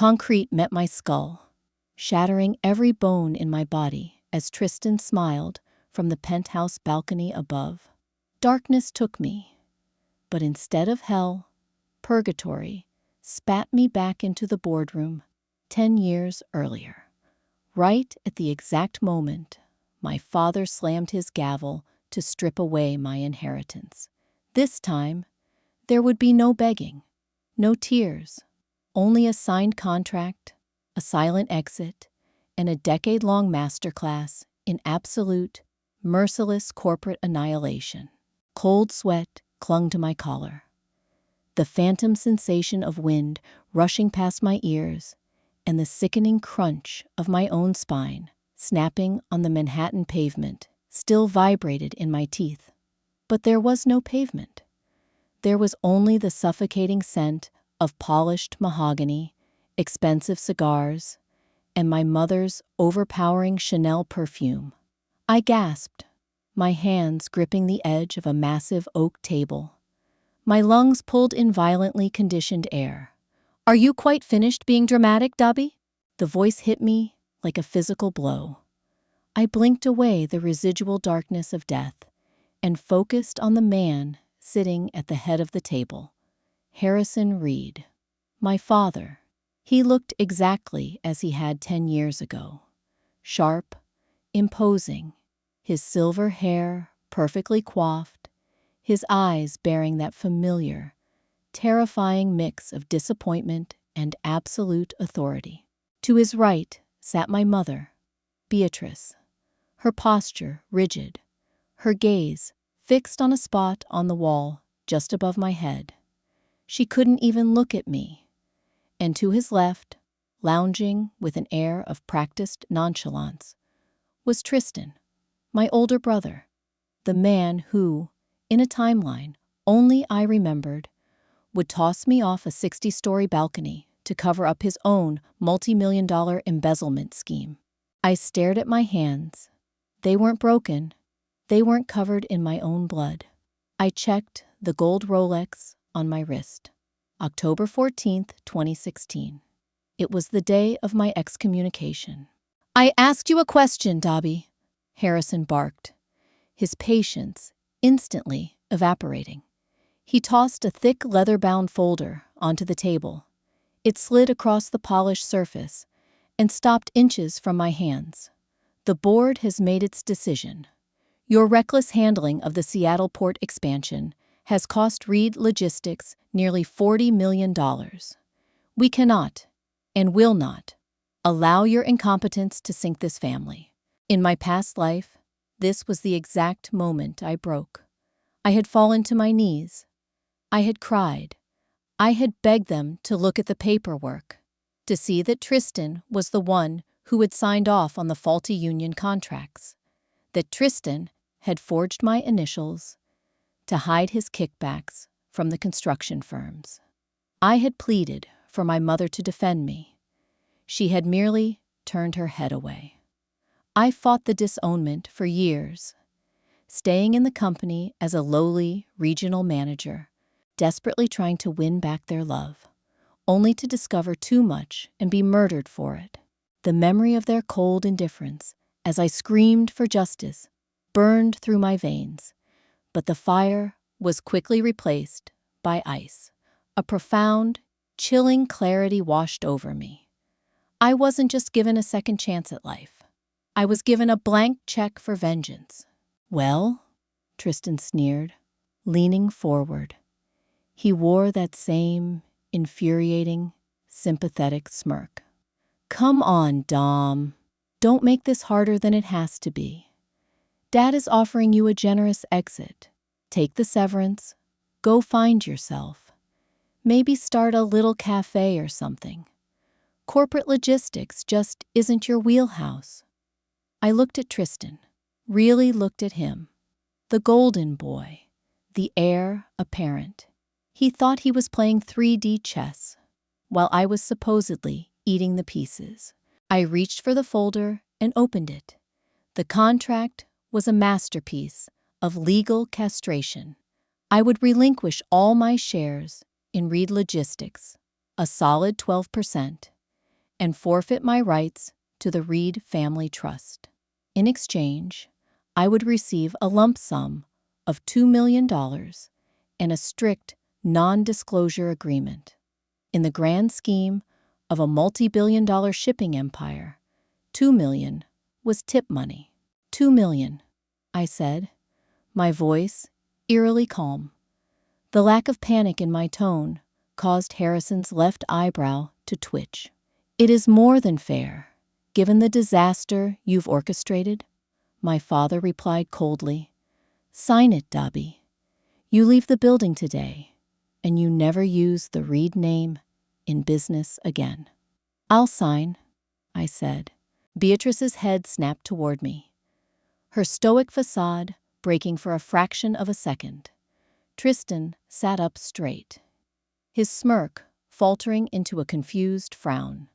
Concrete met my skull, shattering every bone in my body as Tristan smiled from the penthouse balcony above. Darkness took me, but instead of hell, purgatory spat me back into the boardroom 10 years earlier. Right at the exact moment my father slammed his gavel to strip away my inheritance. This time, there would be no begging, no tears, only a signed contract, a silent exit, and a decade-long masterclass in absolute, merciless corporate annihilation. Cold sweat clung to my collar. The phantom sensation of wind rushing past my ears and the sickening crunch of my own spine snapping on the Manhattan pavement still vibrated in my teeth. But there was no pavement. There was only the suffocating scent of polished mahogany, expensive cigars, and my mother's overpowering Chanel perfume. I gasped, my hands gripping the edge of a massive oak table. My lungs pulled in violently conditioned air. "Are you quite finished being dramatic, Dobby?" The voice hit me like a physical blow. I blinked away the residual darkness of death and focused on the man sitting at the head of the table, Harrison Reed. My father. He looked exactly as he had 10 years ago. Sharp, imposing, his silver hair perfectly coiffed, his eyes bearing that familiar, terrifying mix of disappointment and absolute authority. To his right sat my mother, Beatrice, her posture rigid, her gaze fixed on a spot on the wall just above my head. She couldn't even look at me. And to his left, lounging with an air of practiced nonchalance, was Tristan, my older brother, the man who, in a timeline only I remembered, would toss me off a 60-story balcony to cover up his own multi-million-dollar embezzlement scheme. I stared at my hands. They weren't broken. They weren't covered in my own blood. I checked the gold Rolex on my wrist. October 14th, 2016. It was the day of my excommunication. "I asked you a question, Dobby," Harrison barked, his patience instantly evaporating. He tossed a thick leather-bound folder onto the table. It slid across the polished surface and stopped inches from my hands. "The board has made its decision. Your reckless handling of the Seattle port expansion has cost Reed Logistics nearly $40 million. We cannot, and will not, allow your incompetence to sink this family. In my past life, this was the exact moment I broke. I had fallen to my knees. I had cried. I had begged them to look at the paperwork, to see that Tristan was the one who had signed off on the faulty union contracts, that Tristan had forged my initials to hide his kickbacks from the construction firms. I had pleaded for my mother to defend me. She had merely turned her head away. I fought the disownment for years, staying in the company as a lowly regional manager, desperately trying to win back their love, only to discover too much and be murdered for it. The memory of their cold indifference, as I screamed for justice, burned through my veins, but the fire was quickly replaced by ice. A profound, chilling clarity washed over me. I wasn't just given a second chance at life. I was given a blank check for vengeance. "Well?" Tristan sneered, leaning forward. He wore that same infuriating, sympathetic smirk. "Come on, Dom. Don't make this harder than it has to be. Dad is offering you a generous exit. Take the severance. Go find yourself. Maybe start a little cafe or something. Corporate logistics just isn't your wheelhouse." I looked at Tristan, really looked at him. The golden boy, the heir apparent. He thought he was playing 3D chess, while I was supposedly eating the pieces. I reached for the folder and opened it. The contract was a masterpiece of legal castration. I would relinquish all my shares in Reed Logistics, a solid 12%, and forfeit my rights to the Reed family trust. In exchange, I would receive a lump sum of $2 million and a strict non-disclosure agreement. In the grand scheme of a multi-billion-dollar shipping empire, $2 million was tip money. $2 million, I said, my voice eerily calm. The lack of panic in my tone caused Harrison's left eyebrow to twitch. It is more than fair, given the disaster you've orchestrated, my father replied coldly. Sign it, Dobby. You leave the building today, and you never use the Reed name in business again. I'll sign, I said. Beatrice's head snapped toward me, her stoic facade breaking for a fraction of a second. Tristan sat up straight, his smirk faltering into a confused frown.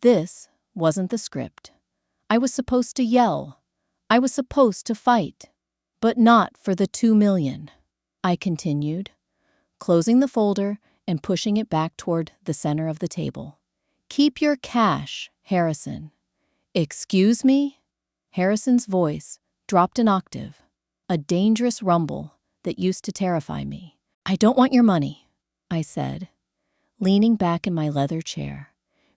This wasn't the script. I was supposed to yell. I was supposed to fight. But not for the $2 million, I continued, closing the folder and pushing it back toward the center of the table. Keep your cash, Harrison. Excuse me? Harrison's voice dropped an octave, a dangerous rumble that used to terrify me. I don't want your money, I said, leaning back in my leather chair,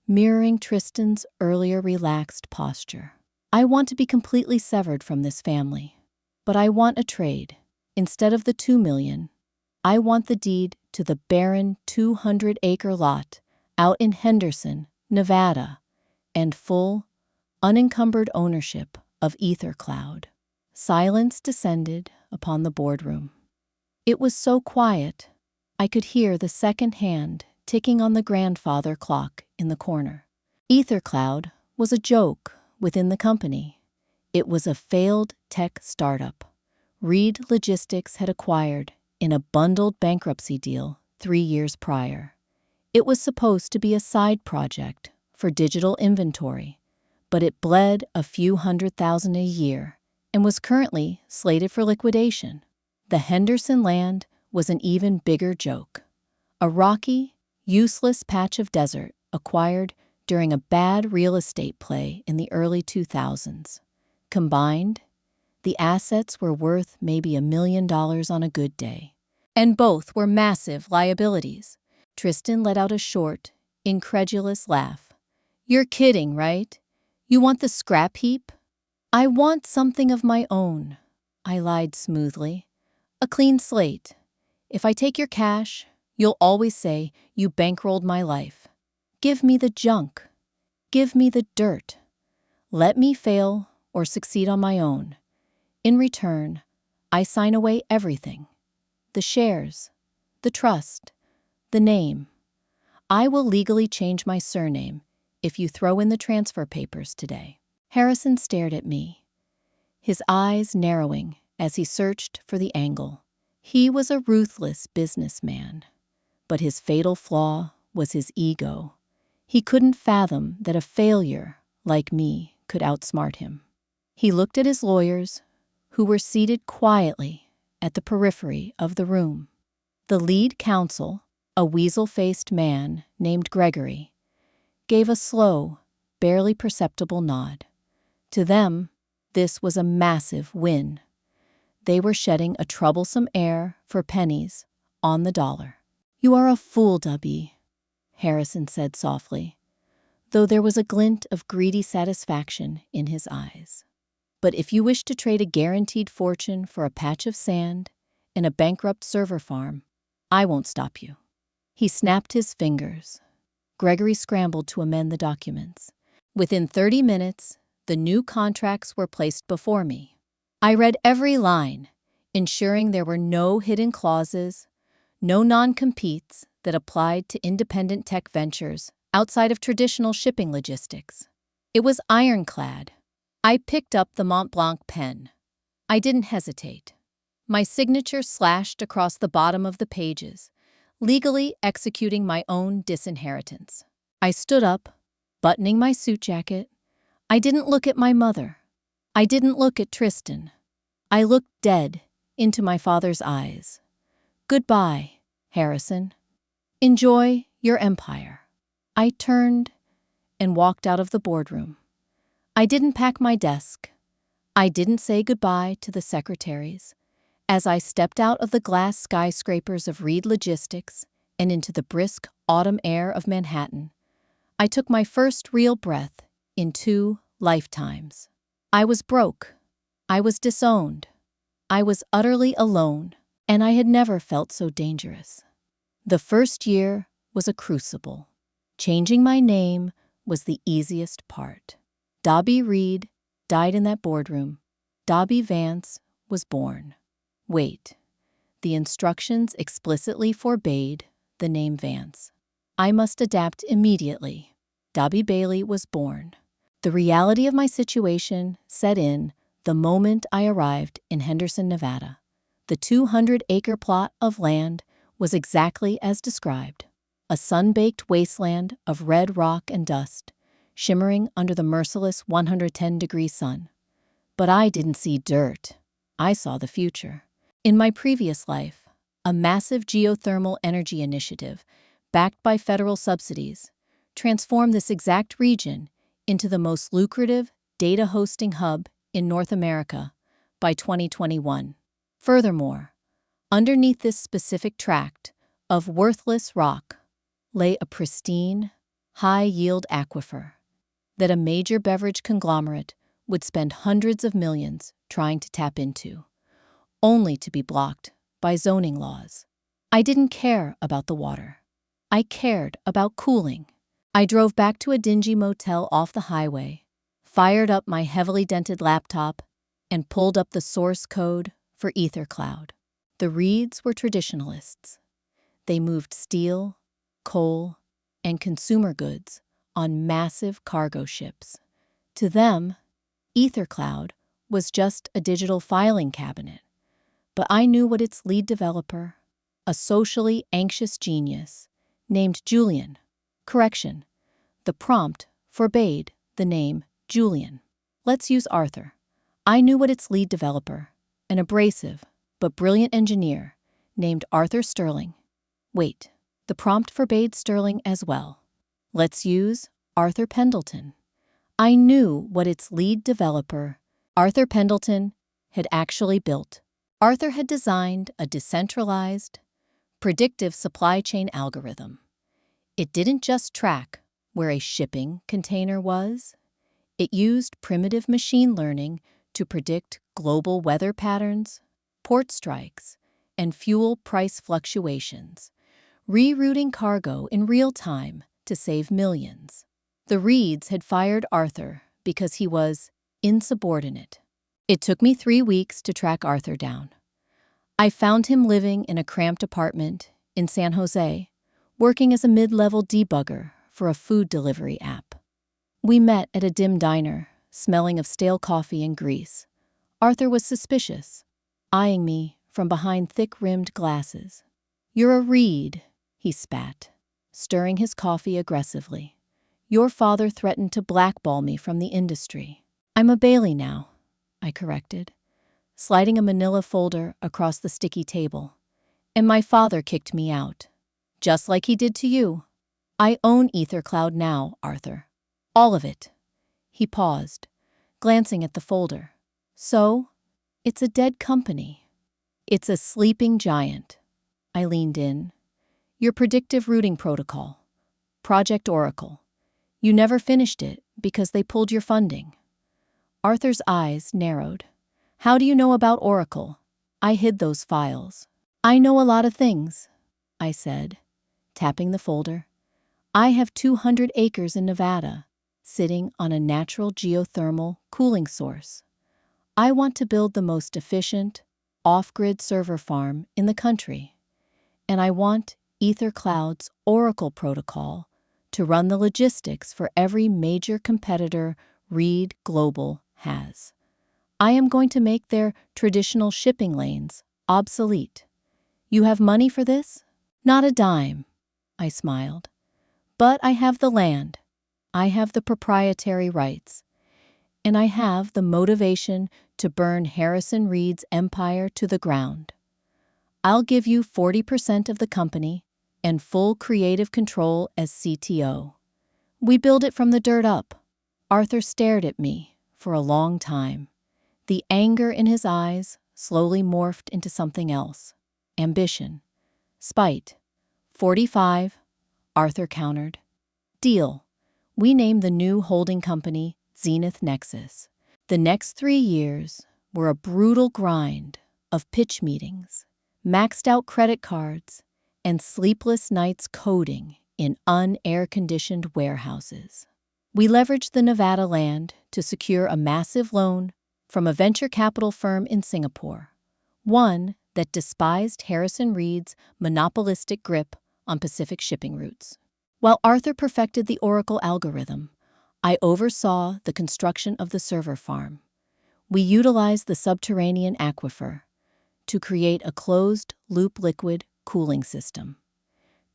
mirroring Tristan's earlier relaxed posture. I want to be completely severed from this family, but I want a trade. Instead of the $2 million, I want the deed to the barren 200-acre lot out in Henderson, Nevada, and full, unencumbered ownership of Ether Cloud. Silence descended upon the boardroom. It was so quiet, I could hear the second hand ticking on the grandfather clock in the corner. Ether Cloud was a joke within the company. It was a failed tech startup Reed Logistics had acquired in a bundled bankruptcy deal 3 years prior. It was supposed to be a side project for digital inventory, but it bled a few $100,000 a year and was currently slated for liquidation. The Henderson land was an even bigger joke. A rocky, useless patch of desert acquired during a bad real estate play in the early 2000s. Combined, the assets were worth maybe $1 million on a good day. And both were massive liabilities. Tristan let out a short, incredulous laugh. You're kidding, right? You want the scrap heap? I want something of my own, I lied smoothly. A clean slate. If I take your cash, you'll always say you bankrolled my life. Give me the junk. Give me the dirt. Let me fail or succeed on my own. In return, I sign away everything. The shares, the trust, the name. I will legally change my surname if you throw in the transfer papers today. Harrison stared at me, his eyes narrowing as he searched for the angle. He was a ruthless businessman, but his fatal flaw was his ego. He couldn't fathom that a failure like me could outsmart him. He looked at his lawyers, who were seated quietly at the periphery of the room. The lead counsel, a weasel-faced man named Gregory, gave a slow, barely perceptible nod. To them, this was a massive win. They were shedding a troublesome air for pennies on the dollar. You are a fool, Dubby, Harrison said softly, though there was a glint of greedy satisfaction in his eyes. But if you wish to trade a guaranteed fortune for a patch of sand in a bankrupt server farm, I won't stop you. He snapped his fingers. Gregory scrambled to amend the documents. Within 30 minutes, the new contracts were placed before me. I read every line, ensuring there were no hidden clauses, no non-competes that applied to independent tech ventures outside of traditional shipping logistics. It was ironclad. I picked up the Mont Blanc pen. I didn't hesitate. My signature slashed across the bottom of the pages, legally executing my own disinheritance. I stood up, buttoning my suit jacket. I didn't look at my mother. I didn't look at Tristan. I looked dead into my father's eyes. Goodbye, Harrison. Enjoy your empire. I turned and walked out of the boardroom. I didn't pack my desk. I didn't say goodbye to the secretaries. As I stepped out of the glass skyscrapers of Reed Logistics and into the brisk autumn air of Manhattan, I took my first real breath in 2 lifetimes. I was broke. I was disowned. I was utterly alone, and I had never felt so dangerous. The first year was a crucible. Changing my name was the easiest part. Dobby Reed died in that boardroom. Dobby Vance was born. Wait, the instructions explicitly forbade the name Vance. I must adapt immediately. Dobby Bailey was born. The reality of my situation set in the moment I arrived in Henderson, Nevada. The 200-acre plot of land was exactly as described. A sun-baked wasteland of red rock and dust, shimmering under the merciless 110-degree sun. But I didn't see dirt. I saw the future. In my previous life, a massive geothermal energy initiative, backed by federal subsidies, transformed this exact region into the most lucrative data hosting hub in North America by 2021. Furthermore, underneath this specific tract of worthless rock lay a pristine, high-yield aquifer that a major beverage conglomerate would spend hundreds of millions trying to tap into, only to be blocked by zoning laws. I didn't care about the water. I cared about cooling. I drove back to a dingy motel off the highway, fired up my heavily dented laptop, and pulled up the source code for EtherCloud. The Reeds were traditionalists. They moved steel, coal, and consumer goods on massive cargo ships. To them, EtherCloud was just a digital filing cabinet. But I knew what its lead developer, a socially anxious genius named Julian. Correction, the prompt forbade the name Julian. Let's use Arthur. I knew what its lead developer, an abrasive but brilliant engineer named Arthur Sterling. Wait, the prompt forbade Sterling as well. Let's use Arthur Pendleton. I knew what its lead developer, Arthur Pendleton, had actually built. Arthur had designed a decentralized, predictive supply chain algorithm. It didn't just track where a shipping container was. It used primitive machine learning to predict global weather patterns, port strikes, and fuel price fluctuations, rerouting cargo in real time to save millions. The Reeds had fired Arthur because he was insubordinate. It took me 3 weeks to track Arthur down. I found him living in a cramped apartment in San Jose, working as a mid-level debugger for a food delivery app. We met at a dim diner, smelling of stale coffee and grease. Arthur was suspicious, eyeing me from behind thick-rimmed glasses. "You're a Reed," he spat, stirring his coffee aggressively. "Your father threatened to blackball me from the industry." "I'm a Bailey now," I corrected, sliding a manila folder across the sticky table. "And my father kicked me out, just like he did to you. I own EtherCloud now, Arthur. All of it." He paused, glancing at the folder. "So, it's a dead company." "It's a sleeping giant." I leaned in. "Your predictive routing protocol, Project Oracle. You never finished it because they pulled your funding." Arthur's eyes narrowed. "How do you know about Oracle? I hid those files." "I know a lot of things," I said, tapping the folder. "I have 200 acres in Nevada, sitting on a natural geothermal cooling source. I want to build the most efficient, off-grid server farm in the country. And I want EtherCloud's Oracle protocol to run the logistics for every major competitor Reed Global has. I am going to make their traditional shipping lanes obsolete. You have money for this?" "Not a dime," I smiled. "But I have the land. I have the proprietary rights. And I have the motivation to burn Harrison Reed's empire to the ground. I'll give you 40% of the company and full creative control as CTO. We build it from the dirt up. Arthur stared at me for a long time. The anger in his eyes slowly morphed into something else. Ambition. Spite. 45, Arthur countered. Deal. We named the new holding company Zenith Nexus. The next 3 years were a brutal grind of pitch meetings, maxed out credit cards, and sleepless nights coding in unair-conditioned warehouses. We leveraged the Nevada land to secure a massive loan from a venture capital firm in Singapore, one that despised Harrison Reed's monopolistic grip on Pacific shipping routes. While Arthur perfected the Oracle algorithm, I oversaw the construction of the server farm. We utilized the subterranean aquifer to create a closed-loop liquid cooling system,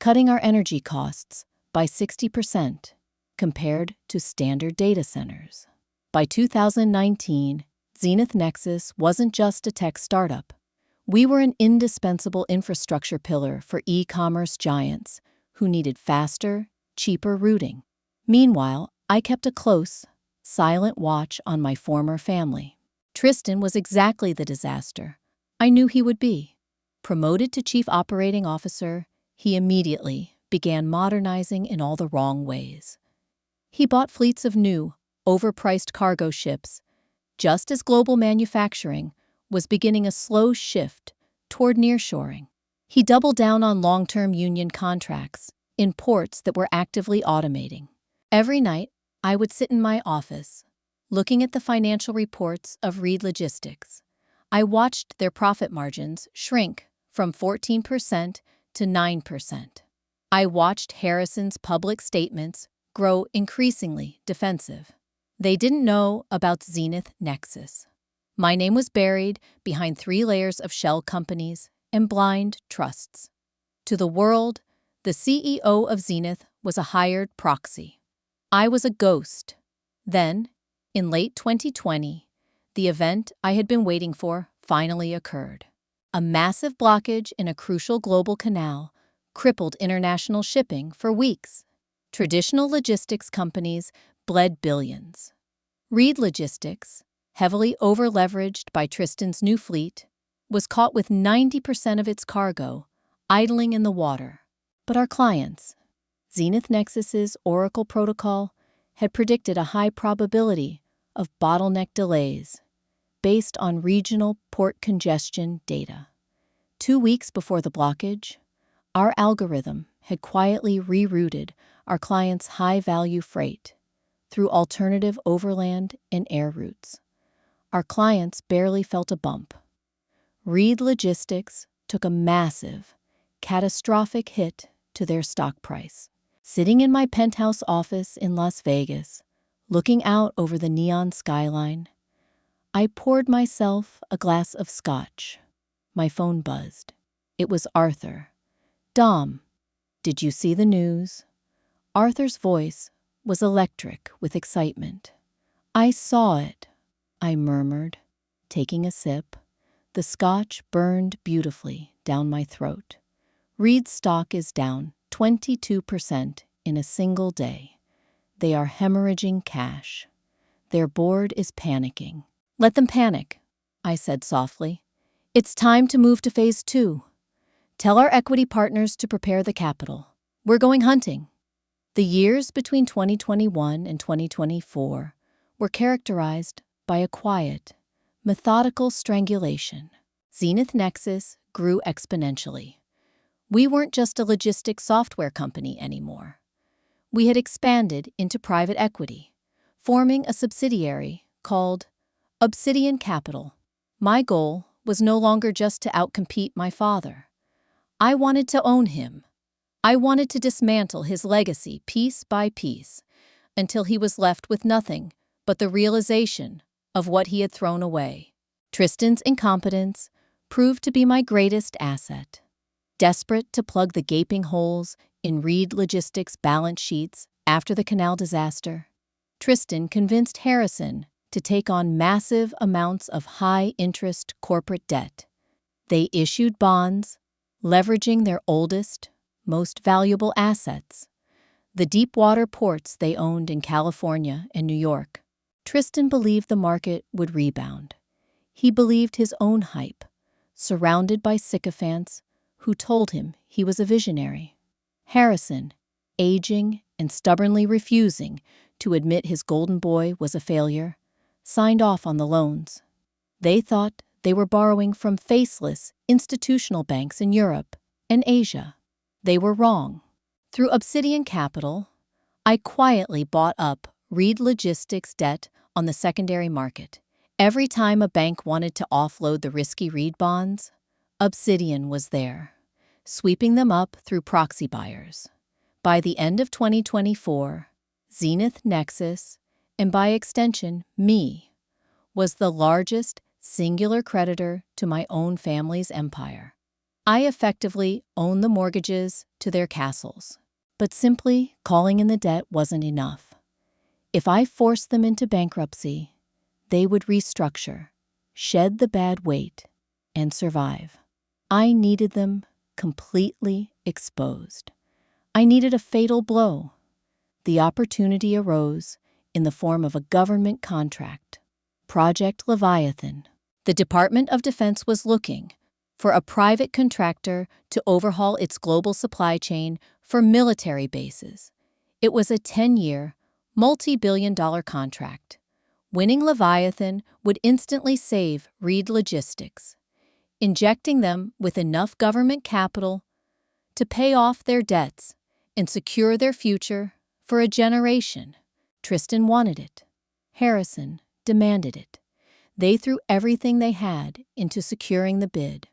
cutting our energy costs by 60% compared to standard data centers. By 2019, Zenith Nexus wasn't just a tech startup. We were an indispensable infrastructure pillar for e-commerce giants who needed faster, cheaper routing. Meanwhile, I kept a close, silent watch on my former family. Tristan was exactly the disaster I knew he would be. Promoted to chief operating officer, he immediately began modernizing in all the wrong ways. He bought fleets of new, overpriced cargo ships, just as global manufacturing was beginning a slow shift toward nearshoring. He doubled down on long-term union contracts in ports that were actively automating. Every night, I would sit in my office, looking at the financial reports of Reed Logistics. I watched their profit margins shrink from 14% to 9%. I watched Harrison's public statements grow increasingly defensive. They didn't know about Zenith Nexus. My name was buried behind 3 layers of shell companies and blind trusts. To the world, the CEO of Zenith was a hired proxy. I was a ghost. Then, in late 2020, the event I had been waiting for finally occurred. A massive blockage in a crucial global canal crippled international shipping for weeks. Traditional logistics companies bled billions. Reed Logistics, heavily over-leveraged by Tristan's new fleet, was caught with 90% of its cargo idling in the water. But our clients, Zenith Nexus's Oracle protocol, had predicted a high probability of bottleneck delays based on regional port congestion data. 2 weeks before the blockage, our algorithm had quietly rerouted our clients' high-value freight through alternative overland and air routes. Our clients barely felt a bump. Reed Logistics took a massive, catastrophic hit to their stock price. Sitting in my penthouse office in Las Vegas, looking out over the neon skyline, I poured myself a glass of scotch. My phone buzzed. It was Arthur. "Dom, did you see the news?" Arthur's voice was electric with excitement. "I saw it," I murmured, taking a sip. The scotch burned beautifully down my throat. Reed's stock is down 22% in a single day. They are hemorrhaging cash. Their board is panicking. "Let them panic," I said softly. "It's time to move to phase 2. Tell our equity partners to prepare the capital. We're going hunting." The years between 2021 and 2024 were characterized by a quiet, methodical strangulation. Zenith Nexus grew exponentially. We weren't just a logistics software company anymore. We had expanded into private equity, forming a subsidiary called Obsidian Capital. My goal was no longer just to outcompete my father. I wanted to own him. I wanted to dismantle his legacy piece by piece until he was left with nothing but the realization of what he had thrown away. Tristan's incompetence proved to be my greatest asset. Desperate to plug the gaping holes in Reed Logistics' balance sheets after the canal disaster, Tristan convinced Harrison to take on massive amounts of high-interest corporate debt. They issued bonds, leveraging their oldest, most valuable assets, the deep-water ports they owned in California and New York. Tristan believed the market would rebound. He believed his own hype, surrounded by sycophants who told him he was a visionary. Harrison, aging and stubbornly refusing to admit his golden boy was a failure, signed off on the loans. They thought they were borrowing from faceless institutional banks in Europe and Asia. They were wrong. Through Obsidian Capital, I quietly bought up Reed Logistics debt on the secondary market. Every time a bank wanted to offload the risky Reed bonds, Obsidian was there, sweeping them up through proxy buyers. By the end of 2024, Zenith Nexus, and by extension, me, was the largest singular creditor to my own family's empire. I effectively owned the mortgages to their castles. But simply calling in the debt wasn't enough. If I forced them into bankruptcy, they would restructure, shed the bad weight, and survive. I needed them completely exposed. I needed a fatal blow. The opportunity arose in the form of a government contract, Project Leviathan. The Department of Defense was looking for a private contractor to overhaul its global supply chain for military bases. It was a 10-year, multi-billion-dollar contract. Winning Leviathan would instantly save Reed Logistics, injecting them with enough government capital to pay off their debts and secure their future for a generation. Tristan wanted it. Harrison demanded it. They threw everything they had into securing the bid,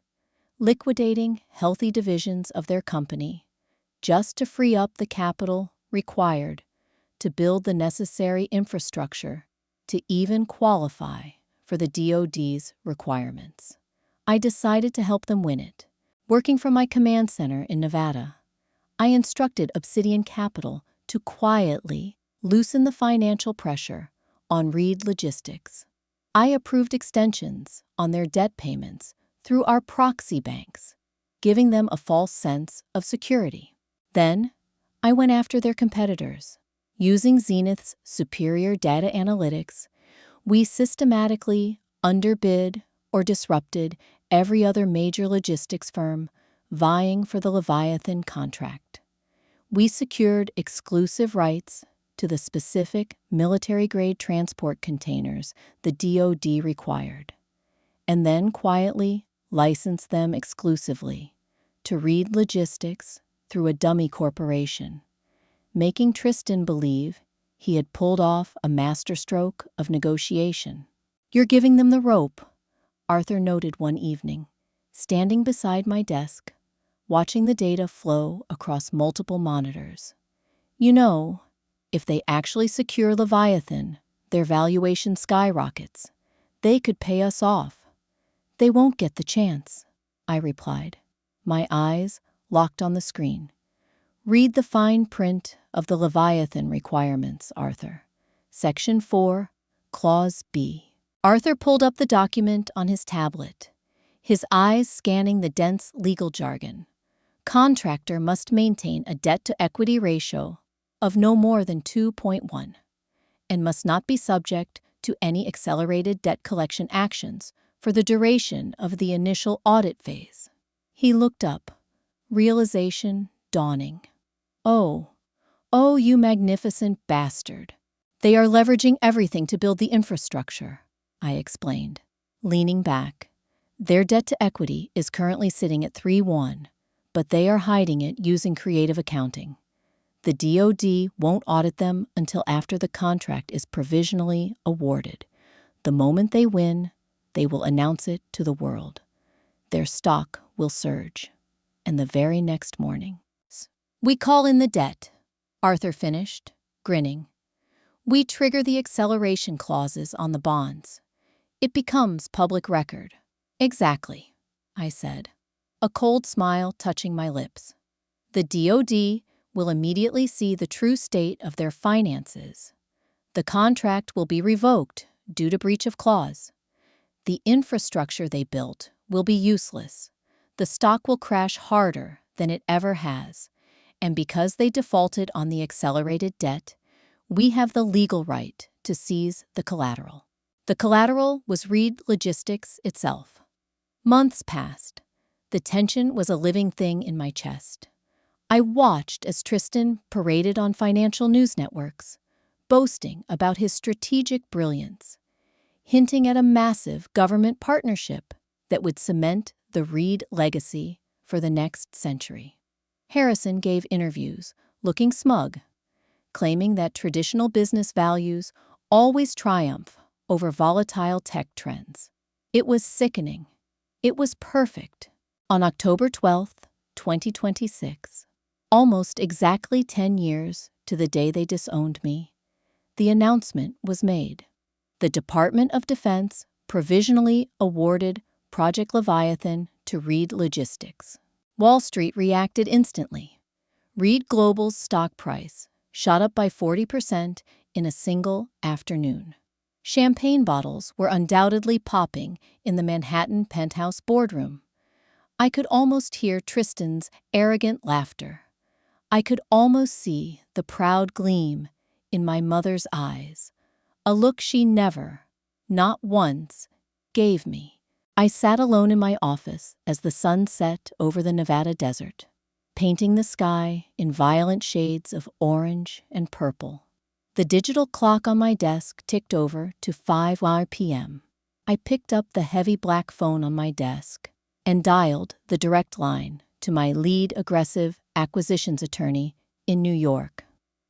liquidating healthy divisions of their company, just to free up the capital required to build the necessary infrastructure to even qualify for the DoD's requirements. I decided to help them win it. Working from my command center in Nevada, I instructed Obsidian Capital to quietly loosen the financial pressure on Reed Logistics. I approved extensions on their debt payments through our proxy banks, giving them a false sense of security. Then, I went after their competitors. Using Zenith's superior data analytics, we systematically underbid or disrupted every other major logistics firm vying for the Leviathan contract. We secured exclusive rights to the specific military-grade transport containers the DoD required, and then quietly licensed them exclusively to Reed Logistics through a dummy corporation, making Tristan believe he had pulled off a masterstroke of negotiation. "You're giving them the rope," Arthur noted one evening, standing beside my desk, watching the data flow across multiple monitors. "You know, if they actually secure Leviathan, their valuation skyrockets. They could pay us off." "They won't get the chance," I replied, my eyes locked on the screen. "Read the fine print of the Leviathan requirements, Arthur. Section 4, Clause B." Arthur pulled up the document on his tablet, his eyes scanning the dense legal jargon. Contractor must maintain a debt-to-equity ratio of no more than 2.1 and must not be subject to any accelerated debt collection actions for the duration of the initial audit phase. He looked up, realization dawning. Oh, you magnificent bastard. They are leveraging everything to build the infrastructure," I explained, leaning back. "Their debt-to-equity is currently sitting at 3:1, but they are hiding it using creative accounting. The DoD won't audit them until after the contract is provisionally awarded. The moment they win, they will announce it to the world. Their stock will surge. And the very next morning, we call in the debt," Arthur finished, grinning. "We trigger the acceleration clauses on the bonds. It becomes public record." "Exactly," I said, a cold smile touching my lips. "The DoD will immediately see the true state of their finances. The contract will be revoked due to breach of clause. The infrastructure they built will be useless. The stock will crash harder than it ever has, And because they defaulted on the accelerated debt, we have the legal right to seize the collateral. The collateral was Reed Logistics itself. Months passed. The tension was a living thing in my chest. I watched as Tristan paraded on financial news networks, boasting about his strategic brilliance, hinting at a massive government partnership that would cement the Reed legacy for the next century. Harrison gave interviews, looking smug, claiming that traditional business values always triumph over volatile tech trends. It was sickening. It was perfect. On October 12th, 2026, almost exactly 10 years to the day they disowned me, the announcement was made. The Department of Defense provisionally awarded Project Leviathan to Reed Logistics. Wall Street reacted instantly. Reed Global's stock price shot up by 40% in a single afternoon. Champagne bottles were undoubtedly popping in the Manhattan penthouse boardroom. I could almost hear Tristan's arrogant laughter. I could almost see the proud gleam in my mother's eyes, a look she never, not once, gave me. I sat alone in my office as the sun set over the Nevada desert, painting the sky in violent shades of orange and purple. The digital clock on my desk ticked over to 5 p.m. I picked up the heavy black phone on my desk and dialed the direct line to my lead aggressive acquisitions attorney in New York.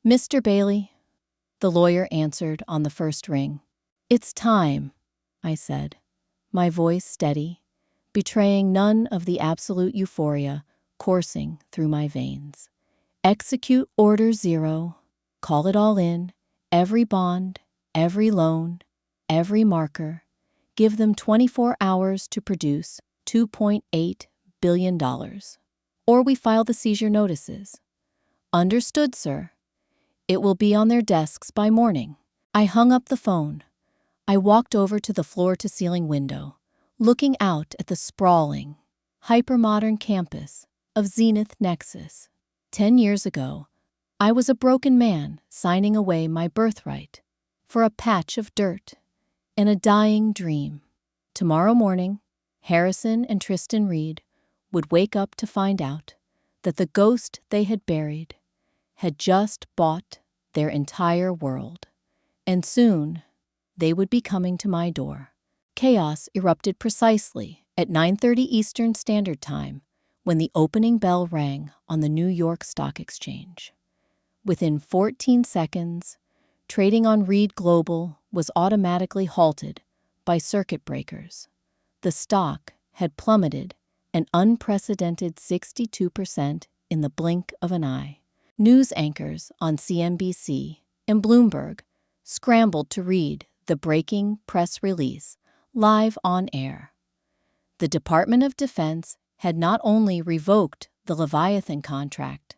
"Mr. Bailey," the lawyer answered on the first ring. "It's time," I said, my voice steady, betraying none of the absolute euphoria coursing through my veins. "Execute Order 0. Call it all in, every bond, every loan, every marker. Give them 24 hours to produce $2.8 billion. Or we file the seizure notices." "Understood, sir. It will be on their desks by morning." I hung up the phone. I walked over to the floor-to-ceiling window, looking out at the sprawling, hypermodern campus of Zenith Nexus. 10 years ago, I was a broken man signing away my birthright for a patch of dirt and a dying dream. Tomorrow morning, Harrison and Tristan Reed would wake up to find out that the ghost they had buried had just bought their entire world. And soon, they would be coming to my door. Chaos erupted precisely at 9:30 Eastern Standard Time when the opening bell rang on the New York Stock Exchange. Within 14 seconds, trading on Reed Global was automatically halted by circuit breakers. The stock had plummeted an unprecedented 62% in the blink of an eye. News anchors on CNBC and Bloomberg scrambled to read the breaking press release live on air. The Department of Defense had not only revoked the Leviathan contract,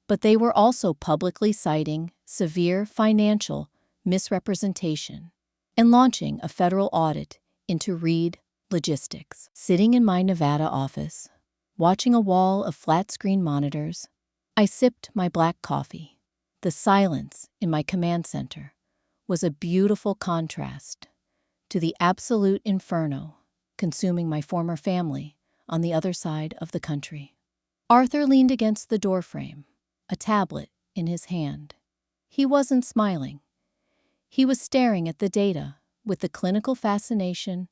but they were also publicly citing severe financial misrepresentation and launching a federal audit into Reed Logistics. Sitting in my Nevada office, watching a wall of flat-screen monitors, I sipped my black coffee. The silence in my command center was a beautiful contrast to the absolute inferno consuming my former family on the other side of the country. Arthur leaned against the doorframe, a tablet in his hand. He wasn't smiling. He was staring at the data with the clinical fascination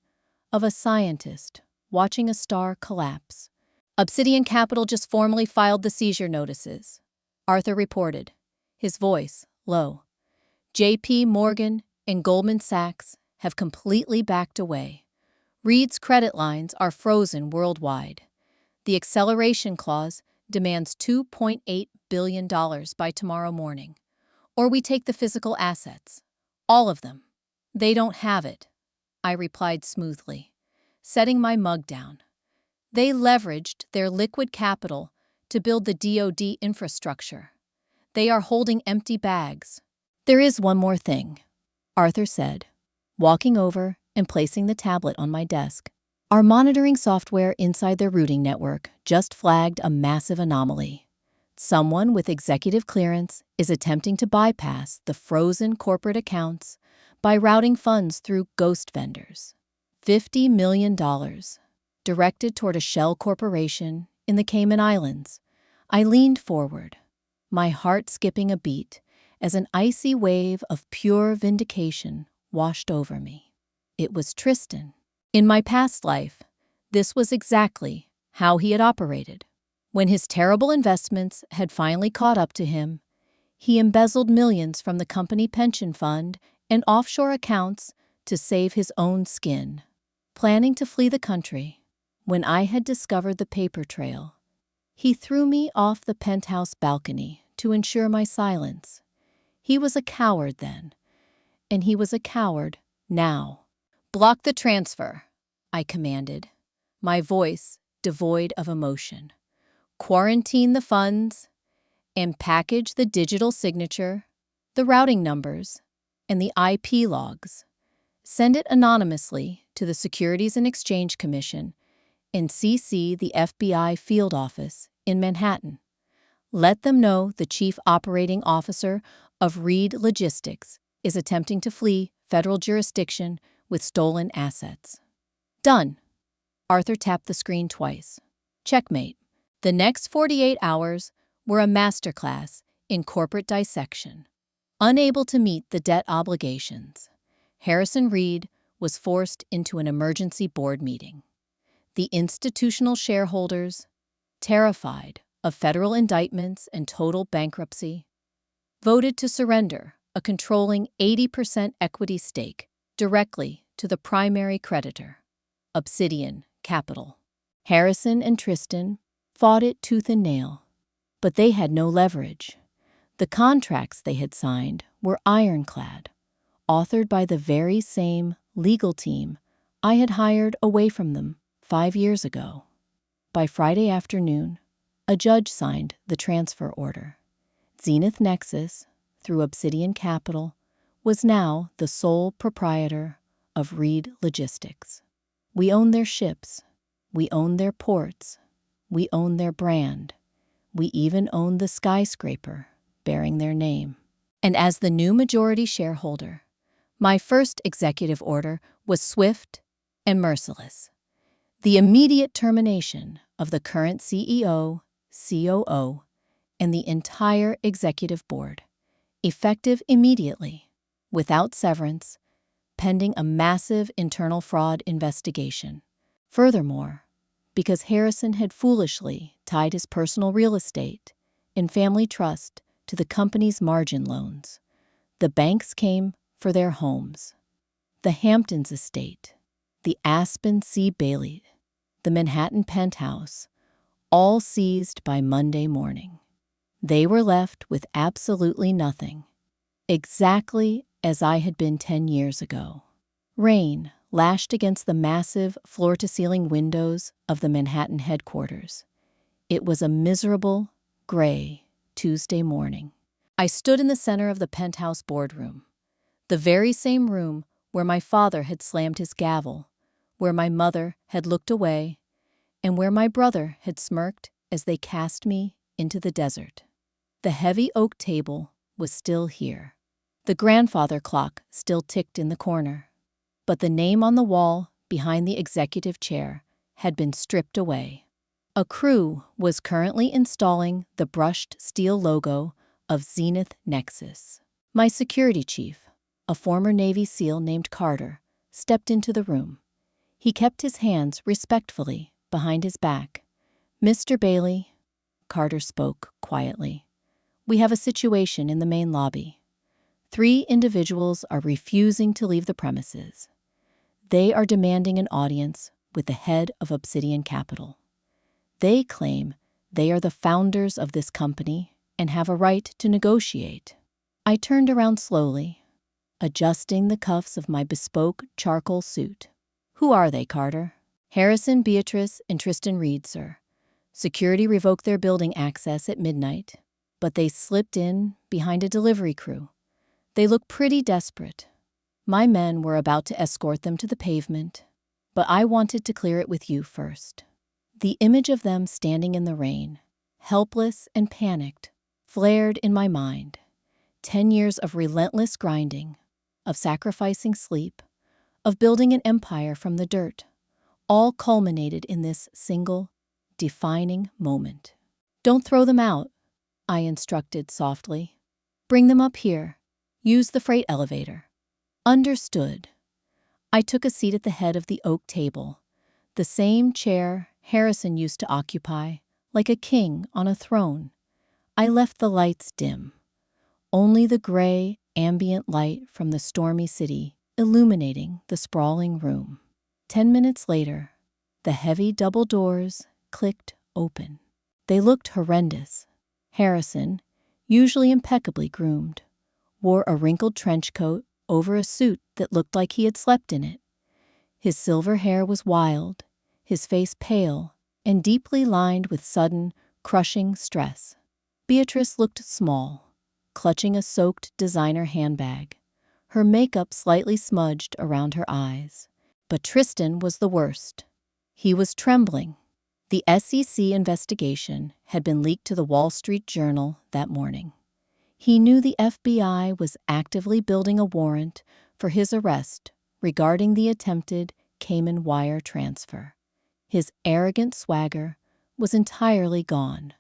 of a scientist watching a star collapse. "Obsidian Capital just formally filed the seizure notices," Arthur reported, his voice low. "J.P. Morgan and Goldman Sachs have completely backed away. Reed's credit lines are frozen worldwide. The acceleration clause demands $2.8 billion by tomorrow morning. Or we take the physical assets. All of them." "They don't have it," I replied smoothly, setting my mug down. "They leveraged their liquid capital to build the DoD infrastructure. They are holding empty bags." "There is one more thing," Arthur said, walking over and placing the tablet on my desk. "Our monitoring software inside their routing network just flagged a massive anomaly. Someone with executive clearance is attempting to bypass the frozen corporate accounts by routing funds through ghost vendors. $50 million, directed toward a shell corporation in the Cayman Islands. I leaned forward, my heart skipping a beat as an icy wave of pure vindication washed over me. It was Tristan. In my past life, this was exactly how he had operated. When his terrible investments had finally caught up to him, he embezzled millions from the company pension fund and offshore accounts to save his own skin. Planning to flee the country, when I had discovered the paper trail, he threw me off the penthouse balcony to ensure my silence. He was a coward then, and he was a coward now. "Block the transfer," I commanded, my voice devoid of emotion. "Quarantine the funds and package the digital signature, the routing numbers, and the IP logs. Send it anonymously to the Securities and Exchange Commission and CC the FBI field office in Manhattan. Let them know the chief operating officer of Reed Logistics is attempting to flee federal jurisdiction with stolen assets." "Done." Arthur tapped the screen twice. Checkmate. The next 48 hours were a masterclass in corporate dissection. Unable to meet the debt obligations, Harrison Reed was forced into an emergency board meeting. The institutional shareholders, terrified of federal indictments and total bankruptcy, voted to surrender a controlling 80% equity stake directly to the primary creditor, Obsidian Capital. Harrison and Tristan fought it tooth and nail, but they had no leverage. The contracts they had signed were ironclad, authored by the very same legal team I had hired away from them 5 years ago. By Friday afternoon, a judge signed the transfer order. Zenith Nexus, through Obsidian Capital, was now the sole proprietor of Reed Logistics. We own their ships, we own their ports, we own their brand, we even own the skyscraper bearing their name. And as the new majority shareholder, my first executive order was swift and merciless. The immediate termination of the current CEO, COO, and the entire executive board, effective immediately, without severance, pending a massive internal fraud investigation. Furthermore, because Harrison had foolishly tied his personal real estate and family trust to the company's margin loans, the banks came for their homes. The Hamptons estate, the Aspen Sea Bailey, the Manhattan penthouse, all seized by Monday morning. They were left with absolutely nothing, exactly as I had been 10 years ago. Rain lashed against the massive floor-to-ceiling windows of the Manhattan headquarters. It was a miserable, gray Tuesday morning. I stood in the center of the penthouse boardroom, the very same room where my father had slammed his gavel, where my mother had looked away, and where my brother had smirked as they cast me into the desert. The heavy oak table was still here. The grandfather clock still ticked in the corner. But the name on the wall behind the executive chair had been stripped away. A crew was currently installing the brushed steel logo of Zenith Nexus. My security chief, a former Navy SEAL named Carter, stepped into the room. He kept his hands respectfully behind his back. "Mr. Bailey," Carter spoke quietly, "we have a situation in the main lobby. 3 individuals are refusing to leave the premises. They are demanding an audience with the head of Obsidian Capital. They claim they are the founders of this company and have a right to negotiate." I turned around slowly, adjusting the cuffs of my bespoke charcoal suit. "Who are they, Carter?" "Harrison, Beatrice, and Tristan Reed, sir. Security revoked their building access at midnight, but they slipped in behind a delivery crew. They look pretty desperate. My men were about to escort them to the pavement, but I wanted to clear it with you first." The image of them standing in the rain, helpless and panicked, flared in my mind. 10 years of relentless grinding, of sacrificing sleep, of building an empire from the dirt, all culminated in this single, defining moment. "Don't throw them out," I instructed softly. "Bring them up here. Use the freight elevator." "Understood." I took a seat at the head of the oak table, the same chair Harrison used to occupy, like a king on a throne. I left the lights dim, only the gray, ambient light from the stormy city illuminating the sprawling room. 10 minutes later, the heavy double doors clicked open. They looked horrendous. Harrison, usually impeccably groomed, wore a wrinkled trench coat over a suit that looked like he had slept in it. His silver hair was wild, his face pale and deeply lined with sudden, crushing stress. Beatrice looked small, clutching a soaked designer handbag, her makeup slightly smudged around her eyes. But Tristan was the worst. He was trembling. The SEC investigation had been leaked to the Wall Street Journal that morning. He knew the FBI was actively building a warrant for his arrest regarding the attempted Cayman wire transfer. His arrogant swagger was entirely gone,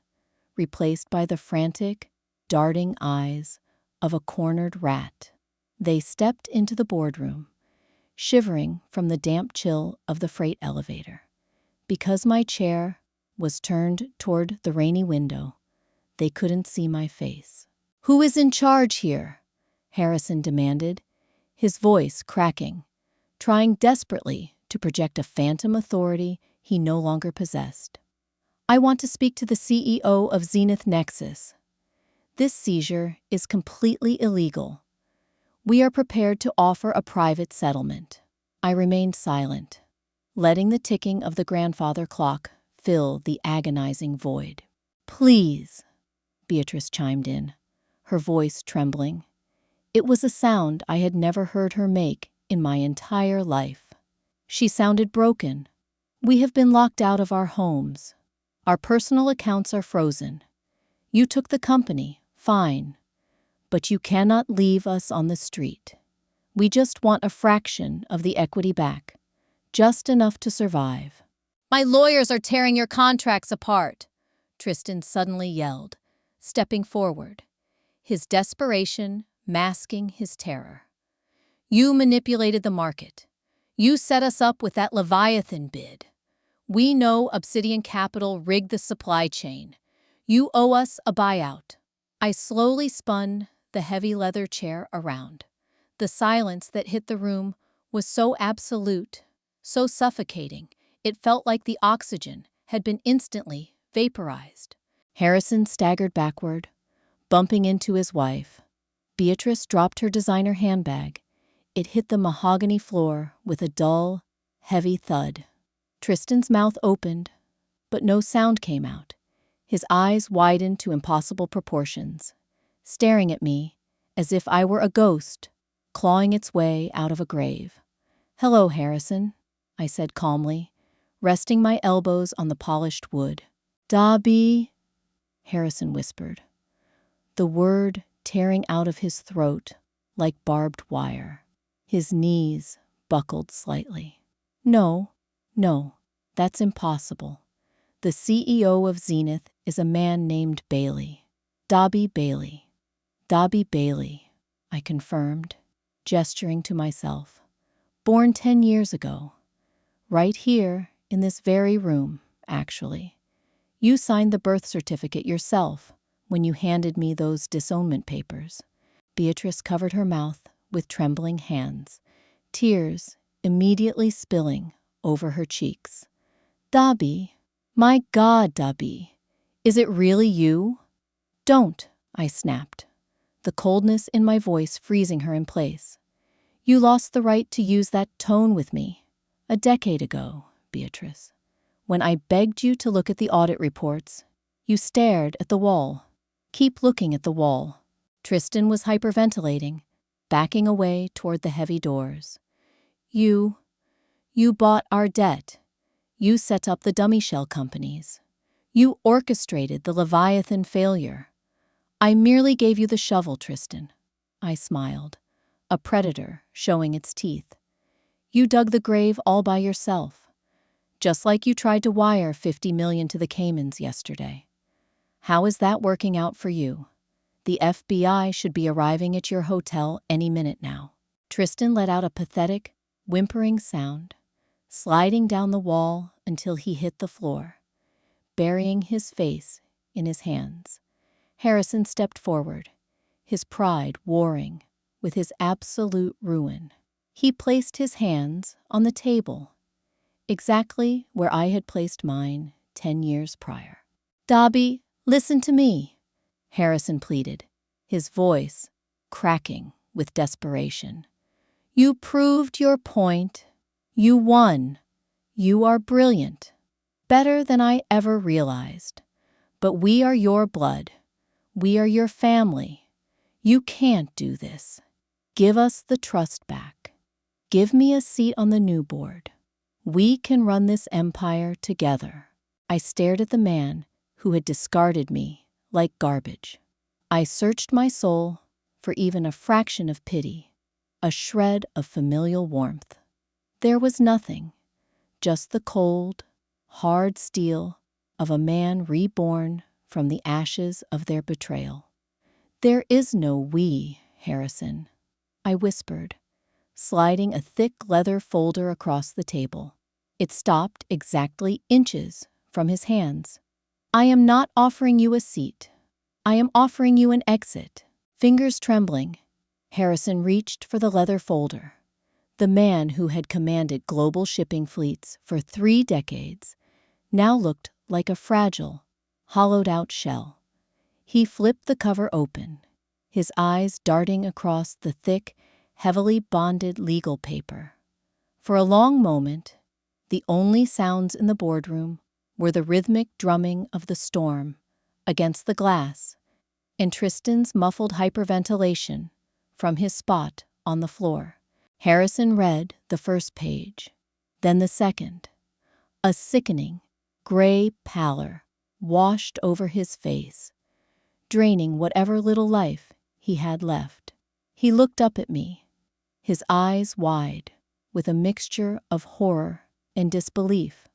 replaced by the frantic, darting eyes of a cornered rat. They stepped into the boardroom, shivering from the damp chill of the freight elevator. Because my chair was turned toward the rainy window, they couldn't see my face. "Who is in charge here?" Harrison demanded, his voice cracking, trying desperately to project a phantom authority he no longer possessed. "I want to speak to the CEO of Zenith Nexus. This seizure is completely illegal. We are prepared to offer a private settlement." I remained silent, letting the ticking of the grandfather clock fill the agonizing void. "Please," Beatrice chimed in, her voice trembling. It was a sound I had never heard her make in my entire life. She sounded broken. "We have been locked out of our homes. Our personal accounts are frozen. You took the company, fine. But you cannot leave us on the street. We just want a fraction of the equity back, just enough to survive." "My lawyers are tearing your contracts apart," Tristan suddenly yelled, stepping forward, his desperation masking his terror. "You manipulated the market. You set us up with that Leviathan bid. We know Obsidian Capital rigged the supply chain. You owe us a buyout." I slowly spun the heavy leather chair around. The silence that hit the room was so absolute, so suffocating, it felt like the oxygen had been instantly vaporized. Harrison staggered backward, bumping into his wife. Beatrice dropped her designer handbag. It hit the mahogany floor with a dull, heavy thud. Tristan's mouth opened, but no sound came out. His eyes widened to impossible proportions, staring at me as if I were a ghost, clawing its way out of a grave. "Hello, Harrison," I said calmly, resting my elbows on the polished wood. "Dobby," Harrison whispered, the word tearing out of his throat like barbed wire. His knees buckled slightly. No, that's impossible. The CEO of Zenith is a man named Bailey. Dobby Bailey. Dobby Bailey, I confirmed, gesturing to myself. Born 10 years ago. Right here, in this very room, actually. You signed the birth certificate yourself when you handed me those disownment papers. Beatrice covered her mouth with trembling hands, tears immediately spilling over her cheeks. "Dobby, my God, Dobby, is it really you?" "Don't," I snapped, the coldness in my voice freezing her in place. "You lost the right to use that tone with me a decade ago, Beatrice. When I begged you to look at the audit reports, you stared at the wall. Keep looking at the wall." Tristan was hyperventilating, backing away toward the heavy doors. You bought our debt. You set up the dummy shell companies. You orchestrated the Leviathan failure. I merely gave you the shovel, Tristan. I smiled, a predator showing its teeth. You dug the grave all by yourself, just like you tried to wire 50 million to the Caymans yesterday. How is that working out for you? The FBI should be arriving at your hotel any minute now. Tristan let out a pathetic, whimpering sound, sliding down the wall until he hit the floor, burying his face in his hands. Harrison stepped forward, his pride warring with his absolute ruin. He placed his hands on the table, exactly where I had placed mine 10 years prior. "Dobby, listen to me," Harrison pleaded, his voice cracking with desperation. "You proved your point. You won. You are brilliant. Better than I ever realized. But we are your blood. We are your family. You can't do this. Give us the trust back. Give me a seat on the new board. We can run this empire together." I stared at the man who had discarded me like garbage. I searched my soul for even a fraction of pity, a shred of familial warmth. There was nothing, just the cold, hard steel of a man reborn from the ashes of their betrayal. "There is no we, Harrison," I whispered, sliding a thick leather folder across the table. It stopped exactly inches from his hands. "I am not offering you a seat. I am offering you an exit." Fingers trembling, Harrison reached for the leather folder. The man who had commanded global shipping fleets for 3 decades now looked like a fragile, hollowed-out shell. He flipped the cover open, his eyes darting across the thick, heavily bonded legal paper. For a long moment, the only sounds in the boardroom were the rhythmic drumming of the storm against the glass and Tristan's muffled hyperventilation from his spot on the floor. Harrison read the first page, then the second. A sickening, gray pallor washed over his face, draining whatever little life he had left. He looked up at me, his eyes wide, with a mixture of horror and disbelief.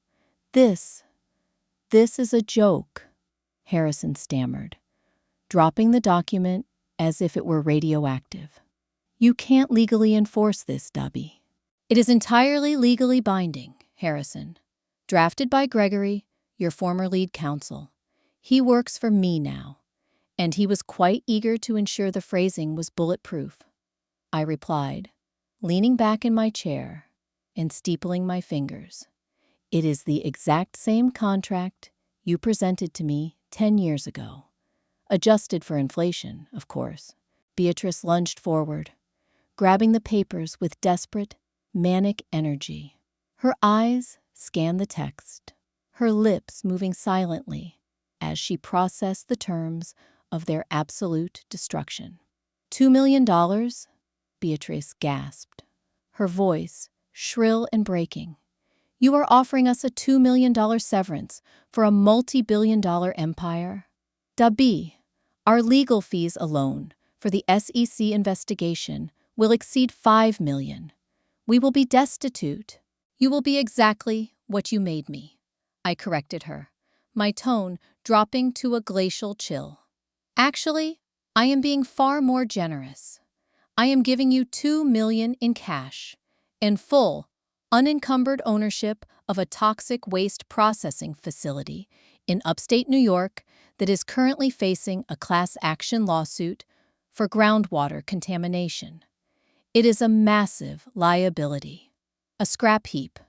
This is a joke," Harrison stammered, dropping the document as if it were radioactive. "You can't legally enforce this, Dobby." "It is entirely legally binding, Harrison. Drafted by Gregory, your former lead counsel. He works for me now, and he was quite eager to ensure the phrasing was bulletproof," I replied, leaning back in my chair and steepling my fingers. "It is the exact same contract you presented to me 10 years ago. Adjusted for inflation, of course." Beatrice lunged forward, grabbing the papers with desperate, manic energy. Her eyes scanned the text, her lips moving silently as she processed the terms of their absolute destruction. $2 million? Beatrice gasped, her voice shrill and breaking. "You are offering us a $2 million severance for a multi-billion-dollar empire? Dabi, our legal fees alone for the SEC investigation will exceed $5 million. We will be destitute." "You will be exactly what you made me," I corrected her, my tone dropping to a glacial chill. "Actually, I am being far more generous. I am giving you $2 million in cash and full, unencumbered ownership of a toxic waste processing facility in upstate New York that is currently facing a class action lawsuit for groundwater contamination. It is a massive liability, a scrap heap,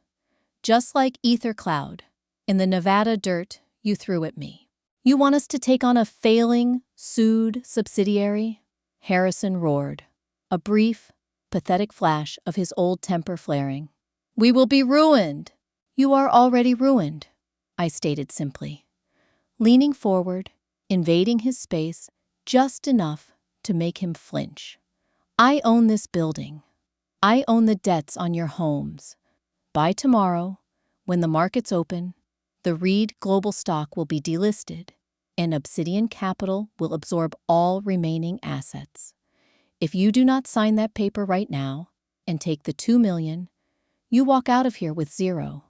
just like Ether Cloud in the Nevada dirt you threw at me." "You want us to take on a failing, sued subsidiary?" Harrison roared, a brief, pathetic flash of his old temper flaring. "We will be ruined." "You are already ruined," I stated simply, leaning forward, invading his space just enough to make him flinch. "I own this building. I own the debts on your homes. By tomorrow, when the markets open, The Reed Global stock will be delisted, and Obsidian Capital will absorb all remaining assets. If you do not sign that paper right now and take the $2 million, you walk out of here with zero.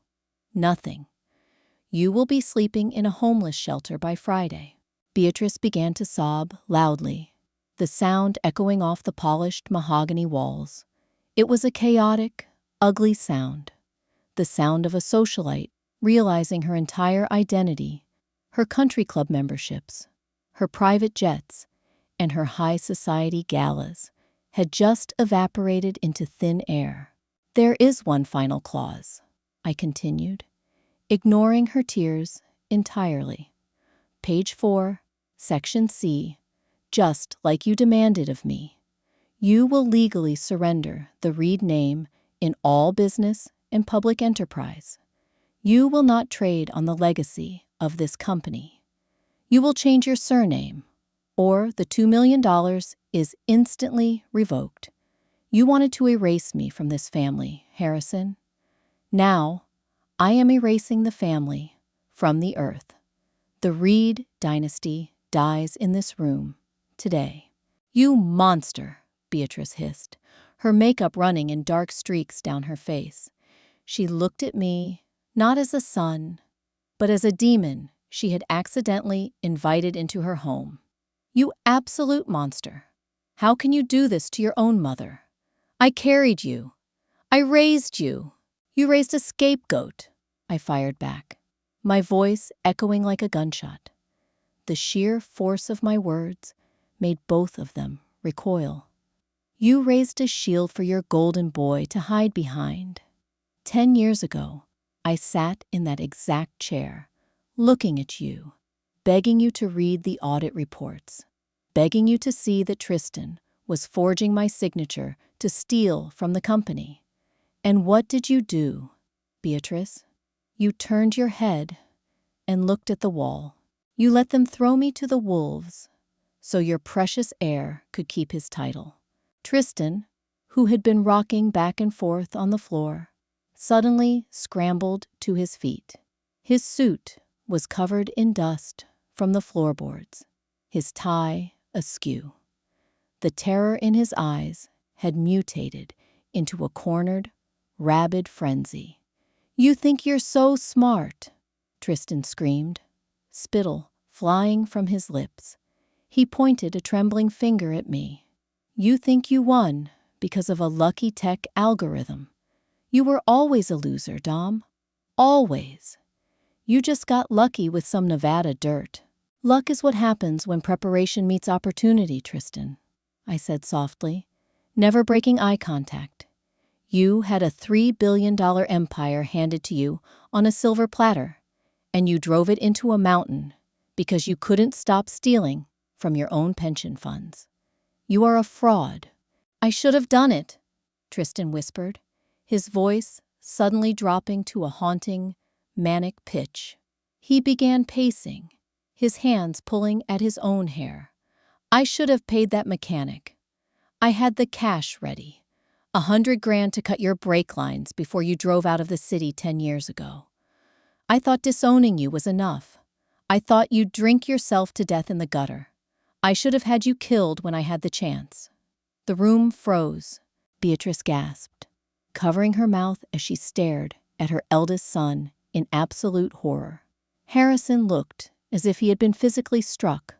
Nothing. You will be sleeping in a homeless shelter by Friday." Beatrice began to sob loudly, the sound echoing off the polished mahogany walls. It was a chaotic, ugly sound. The sound of a socialite realizing her entire identity, her country club memberships, her private jets, and her high society galas had just evaporated into thin air. "There is one final clause," I continued, ignoring her tears entirely. "Page 4, Section C, just like you demanded of me. You will legally surrender the Reed name in all business and public enterprise. You will not trade on the legacy of this company. You will change your surname, or the $2 million is instantly revoked. You wanted to erase me from this family, Harrison. Now, I am erasing the family from the earth. The Reed dynasty dies in this room today." "You monster," Beatrice hissed, her makeup running in dark streaks down her face. She looked at me, not as a son, but as a demon she had accidentally invited into her home. "You absolute monster. How can you do this to your own mother? I carried you. I raised you. You raised a scapegoat," I fired back, my voice echoing like a gunshot. The sheer force of my words made both of them recoil. "You raised a shield for your golden boy to hide behind. 10 years ago, I sat in that exact chair, looking at you, begging you to read the audit reports, begging you to see that Tristan was forging my signature to steal from the company. And what did you do, Beatrice? You turned your head and looked at the wall. You let them throw me to the wolves so your precious heir could keep his title." Tristan, who had been rocking back and forth on the floor, suddenly scrambled to his feet. His suit was covered in dust from the floorboards, his tie askew. The terror in his eyes had mutated into a cornered, rabid frenzy. "You think you're so smart," Tristan screamed, spittle flying from his lips. He pointed a trembling finger at me. "You think you won because of a lucky tech algorithm. You were always a loser, Dom. Always. You just got lucky with some Nevada dirt." "Luck is what happens when preparation meets opportunity, Tristan," I said softly, never breaking eye contact. "You had a $3 billion empire handed to you on a silver platter, and you drove it into a mountain because you couldn't stop stealing from your own pension funds. You are a fraud." "I should have done it," Tristan whispered, his voice suddenly dropping to a haunting, manic pitch. He began pacing, his hands pulling at his own hair. "I should have paid that mechanic. I had the cash ready. $100,000 to cut your brake lines before you drove out of the city 10 years ago. I thought disowning you was enough. I thought you'd drink yourself to death in the gutter. I should have had you killed when I had the chance." The room froze. Beatrice gasped, covering her mouth as she stared at her eldest son in absolute horror. Harrison looked as if he had been physically struck,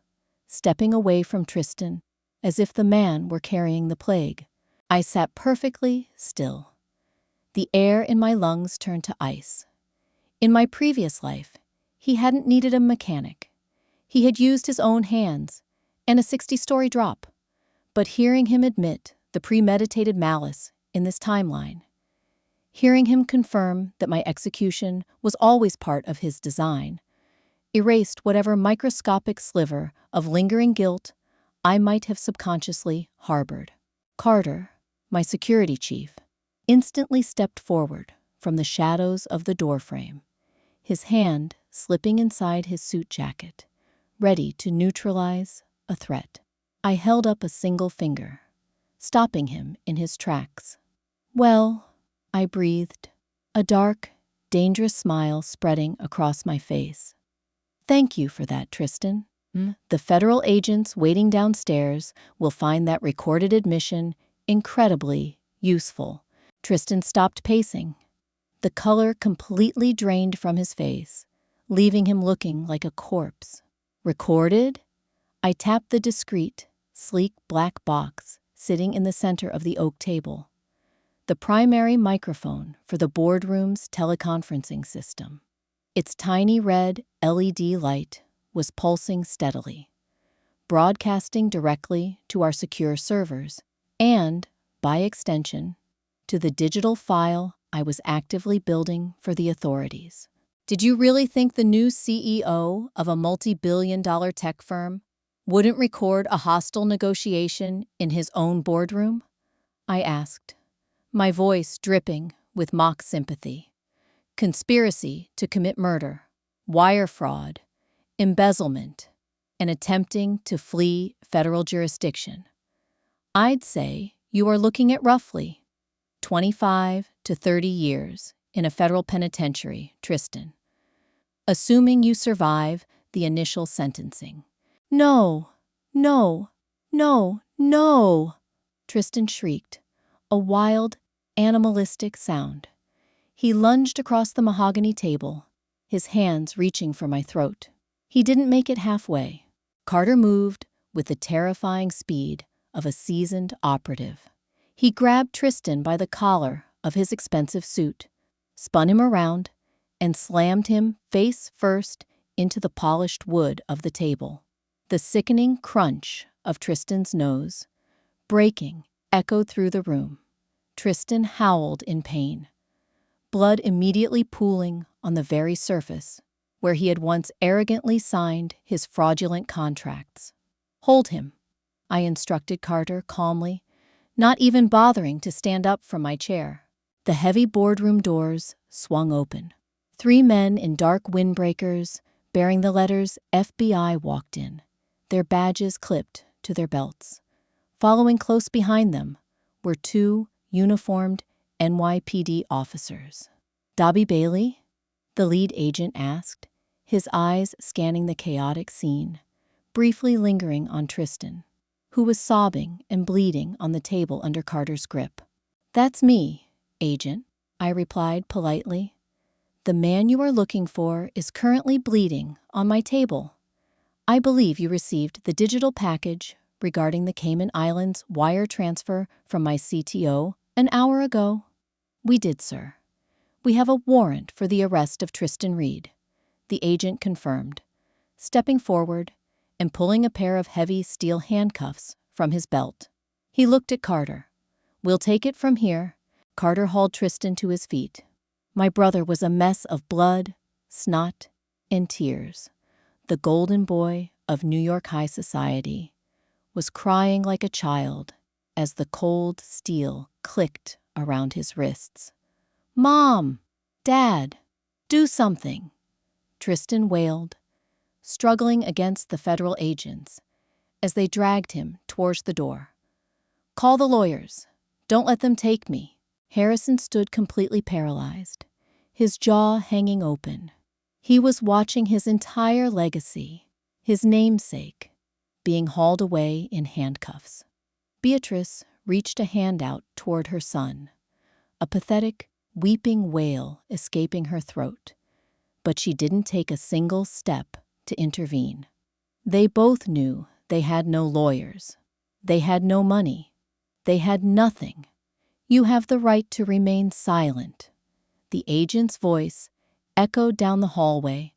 stepping away from Tristan as if the man were carrying the plague. I sat perfectly still. The air in my lungs turned to ice. In my previous life, he hadn't needed a mechanic. He had used his own hands and a 60-story drop. But hearing him admit the premeditated malice in this timeline, hearing him confirm that my execution was always part of his design, erased whatever microscopic sliver of lingering guilt I might have subconsciously harbored. Carter, my security chief, instantly stepped forward from the shadows of the doorframe, his hand slipping inside his suit jacket, ready to neutralize a threat. I held up a single finger, stopping him in his tracks. "Well," I breathed, a dark, dangerous smile spreading across my face. Thank you for that, Tristan. The federal agents waiting downstairs will find that recorded admission incredibly useful. Tristan stopped pacing. The color completely drained from his face, leaving him looking like a corpse. Recorded? I tapped the discreet, sleek black box sitting in the center of the oak table, the primary microphone for the boardroom's teleconferencing system. Its tiny red LED light was pulsing steadily, broadcasting directly to our secure servers and, by extension, to the digital file I was actively building for the authorities. Did you really think the new CEO of a multi-billion-dollar tech firm wouldn't record a hostile negotiation in his own boardroom? I asked, my voice dripping with mock sympathy. Conspiracy to commit murder, wire fraud, embezzlement, and attempting to flee federal jurisdiction. I'd say you are looking at roughly 25 to 30 years in a federal penitentiary, Tristan, assuming you survive the initial sentencing. No, no, no, no, Tristan shrieked, a wild, animalistic sound. He lunged across the mahogany table, his hands reaching for my throat. He didn't make it halfway. Carter moved with the terrifying speed of a seasoned operative. He grabbed Tristan by the collar of his expensive suit, spun him around, and slammed him face first into the polished wood of the table. The sickening crunch of Tristan's nose, breaking, echoed through the room. Tristan howled in pain, blood immediately pooling on the very surface where he had once arrogantly signed his fraudulent contracts. Hold him, I instructed Carter calmly, not even bothering to stand up from my chair. The heavy boardroom doors swung open. 3 men in dark windbreakers bearing the letters FBI walked in, their badges clipped to their belts. Following close behind them were 2 uniformed NYPD officers. Dobby Bailey? The lead agent asked, his eyes scanning the chaotic scene, briefly lingering on Tristan, who was sobbing and bleeding on the table under Carter's grip. That's me, Agent, I replied politely. The man you are looking for is currently bleeding on my table. I believe you received the digital package regarding the Cayman Islands wire transfer from my CTO an hour ago. We did, sir. We have a warrant for the arrest of Tristan Reed, the agent confirmed, stepping forward and pulling a pair of heavy steel handcuffs from his belt. He looked at Carter. We'll take it from here. Carter hauled Tristan to his feet. My brother was a mess of blood, snot, and tears. The golden boy of New York high society was crying like a child as the cold steel clicked around his wrists. Mom! Dad! Do something! Tristan wailed, struggling against the federal agents as they dragged him towards the door. Call the lawyers. Don't let them take me. Harrison stood completely paralyzed, his jaw hanging open. He was watching his entire legacy, his namesake, being hauled away in handcuffs. Beatrice reached a hand out toward her son, a pathetic, weeping wail escaping her throat, but she didn't take a single step to intervene. They both knew they had no lawyers. They had no money. They had nothing. You have the right to remain silent. The agent's voice echoed down the hallway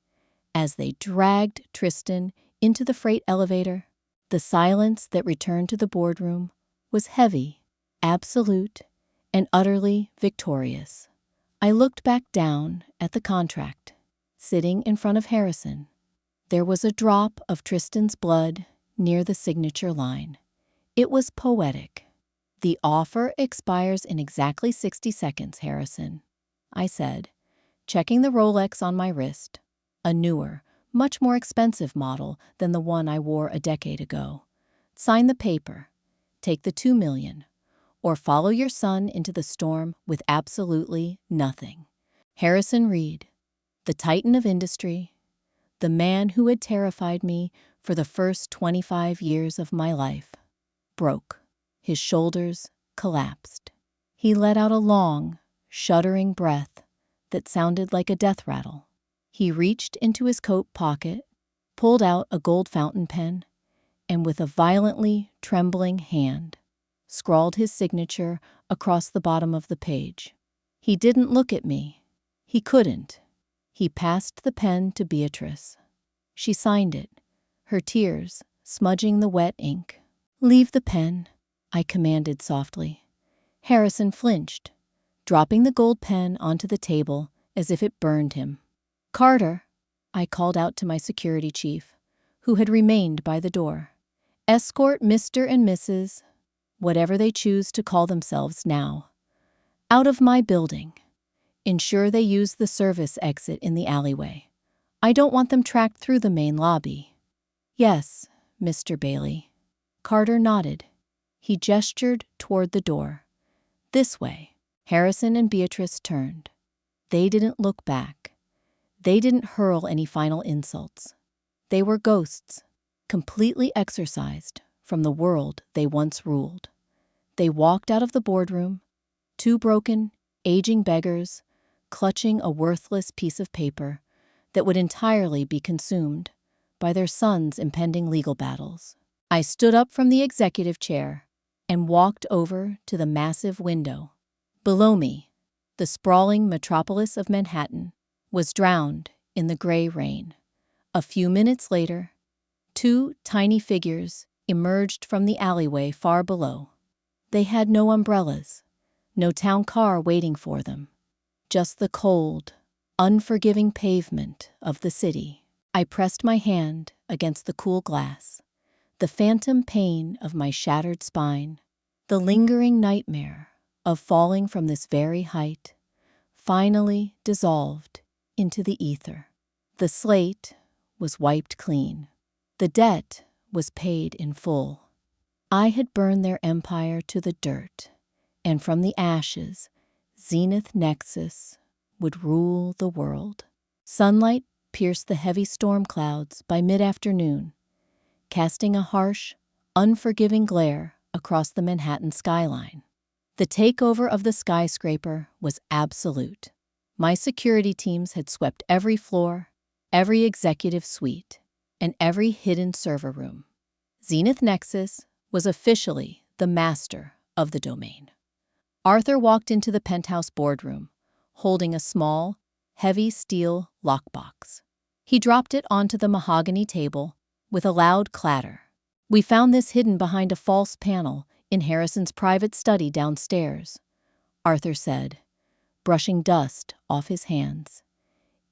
as they dragged Tristan into the freight elevator. The silence that returned to the boardroom was heavy, absolute, and utterly victorious. I looked back down at the contract, sitting in front of Harrison. There was a drop of Tristan's blood near the signature line. It was poetic. The offer expires in exactly 60 seconds, Harrison, I said, checking the Rolex on my wrist, a newer, much more expensive model than the one I wore a decade ago. Sign the paper, take the $2 million, or follow your son into the storm with absolutely nothing. Harrison Reed, the titan of industry, the man who had terrified me for the first 25 years of my life, broke. His shoulders collapsed. He let out a long, shuddering breath that sounded like a death rattle. He reached into his coat pocket, pulled out a gold fountain pen, and with a violently trembling hand, scrawled his signature across the bottom of the page. He didn't look at me. He couldn't. He passed the pen to Beatrice. She signed it, her tears smudging the wet ink. "Leave the pen," I commanded softly. Harrison flinched, dropping the gold pen onto the table as if it burned him. "Carter," I called out to my security chief, who had remained by the door. "Escort Mr. and Mrs., whatever they choose to call themselves now, out of my building. Ensure they use the service exit in the alleyway. I don't want them tracked through the main lobby." "Yes, Mr. Bailey." Carter nodded. He gestured toward the door. "This way." Harrison and Beatrice turned. They didn't look back. They didn't hurl any final insults. They were ghosts, completely exorcised from the world they once ruled. They walked out of the boardroom, two broken, aging beggars, clutching a worthless piece of paper that would entirely be consumed by their son's impending legal battles. I stood up from the executive chair and walked over to the massive window. Below me, the sprawling metropolis of Manhattan was drowned in the gray rain. A few minutes later, two tiny figures emerged from the alleyway far below. They had no umbrellas, no town car waiting for them, just the cold, unforgiving pavement of the city. I pressed my hand against the cool glass, the phantom pain of my shattered spine, the lingering nightmare of falling from this very height, finally dissolved into the ether. The slate was wiped clean. The debt was paid in full. I had burned their empire to the dirt, and from the ashes, Zenith Nexus would rule the world. Sunlight pierced the heavy storm clouds by mid-afternoon, casting a harsh, unforgiving glare across the Manhattan skyline. The takeover of the skyscraper was absolute. My security teams had swept every floor, every executive suite, and every hidden server room. Zenith Nexus was officially the master of the domain. Arthur walked into the penthouse boardroom, holding a small, heavy steel lockbox. He dropped it onto the mahogany table with a loud clatter. "We found this hidden behind a false panel in Harrison's private study downstairs," Arthur said, brushing dust off his hands.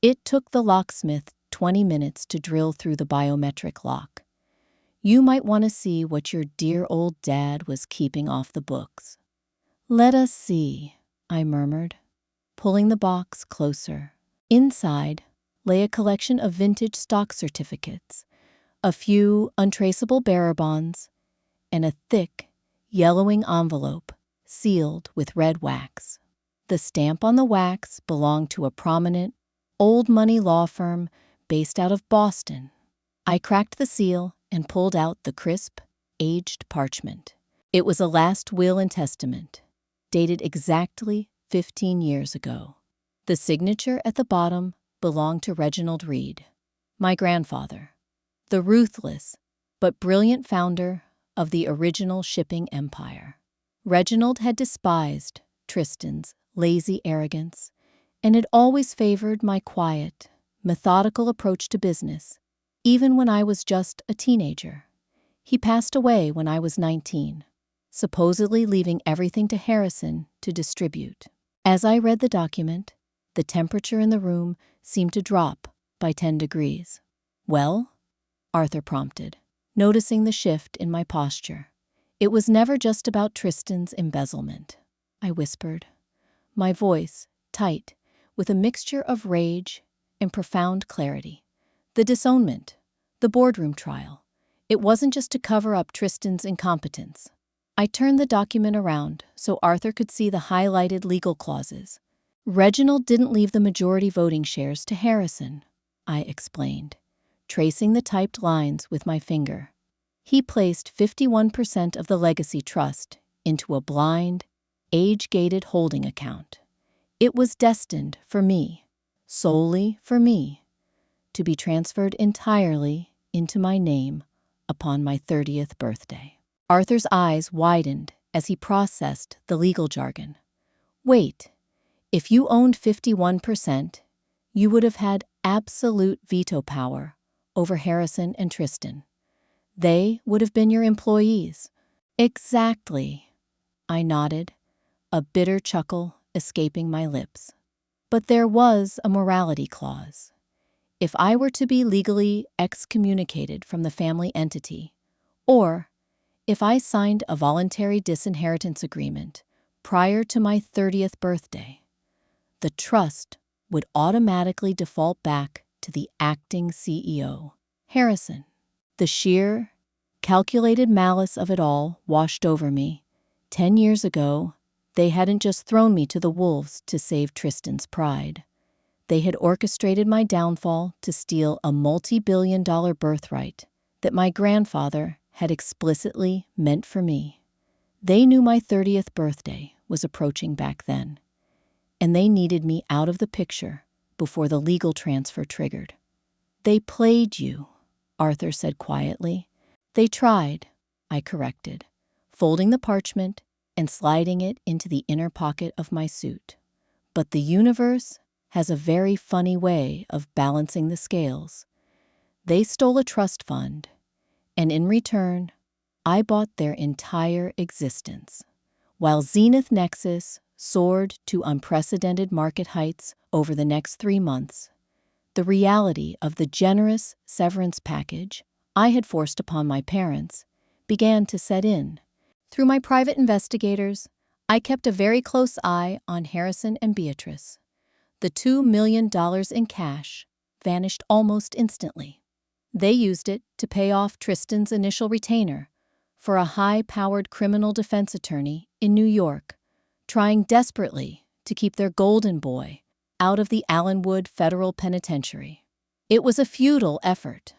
"It took the locksmith 20 minutes to drill through the biometric lock. You might want to see what your dear old dad was keeping off the books." "Let us see," I murmured, pulling the box closer. Inside lay a collection of vintage stock certificates, a few untraceable bearer bonds, and a thick, yellowing envelope sealed with red wax. The stamp on the wax belonged to a prominent, old money law firm based out of Boston. I cracked the seal and pulled out the crisp, aged parchment. It was a last will and testament, dated exactly 15 years ago. The signature at the bottom belonged to Reginald Reed, my grandfather, the ruthless but brilliant founder of the original shipping empire. Reginald had despised Tristan's lazy arrogance and had always favored my quiet, methodical approach to business, even when I was just a teenager. He passed away when I was 19, supposedly leaving everything to Harrison to distribute. As I read the document, the temperature in the room seemed to drop by 10 degrees. "Well?" Arthur prompted, noticing the shift in my posture. "It was never just about Tristan's embezzlement," I whispered, my voice tight with a mixture of rage and profound clarity. "The disownment, the boardroom trial, it wasn't just to cover up Tristan's incompetence." I turned the document around so Arthur could see the highlighted legal clauses. Reginald didn't leave the majority voting shares to Harrison, I explained, tracing the typed lines with my finger. He placed 51% of the legacy trust into a blind, age-gated holding account. It was destined for me, solely for me, to be transferred entirely into my name upon my 30th birthday. Arthur's eyes widened as he processed the legal jargon. Wait, if you owned 51%, you would have had absolute veto power over Harrison and Tristan. They would have been your employees. Exactly, I nodded, a bitter chuckle escaping my lips. But there was a morality clause. If I were to be legally excommunicated from the family entity, or if I signed a voluntary disinheritance agreement prior to my 30th birthday, the trust would automatically default back to the acting CEO, Harrison. The sheer, calculated malice of it all washed over me. 10 years ago, they hadn't just thrown me to the wolves to save Tristan's pride. They had orchestrated my downfall to steal a multi-billion-dollar birthright that my grandfather had explicitly meant for me. They knew my 30th birthday was approaching back then, and they needed me out of the picture before the legal transfer triggered. They played you, Arthur said quietly. They tried, I corrected, folding the parchment and sliding it into the inner pocket of my suit. But the universe has a very funny way of balancing the scales. They stole a trust fund, and in return, I bought their entire existence. While Zenith Nexus soared to unprecedented market heights over the next 3 months, the reality of the generous severance package I had forced upon my parents began to set in. Through my private investigators, I kept a very close eye on Harrison and Beatrice. The $2 million in cash vanished almost instantly. They used it to pay off Tristan's initial retainer for a high-powered criminal defense attorney in New York, trying desperately to keep their golden boy out of the Allenwood Federal Penitentiary. It was a futile effort.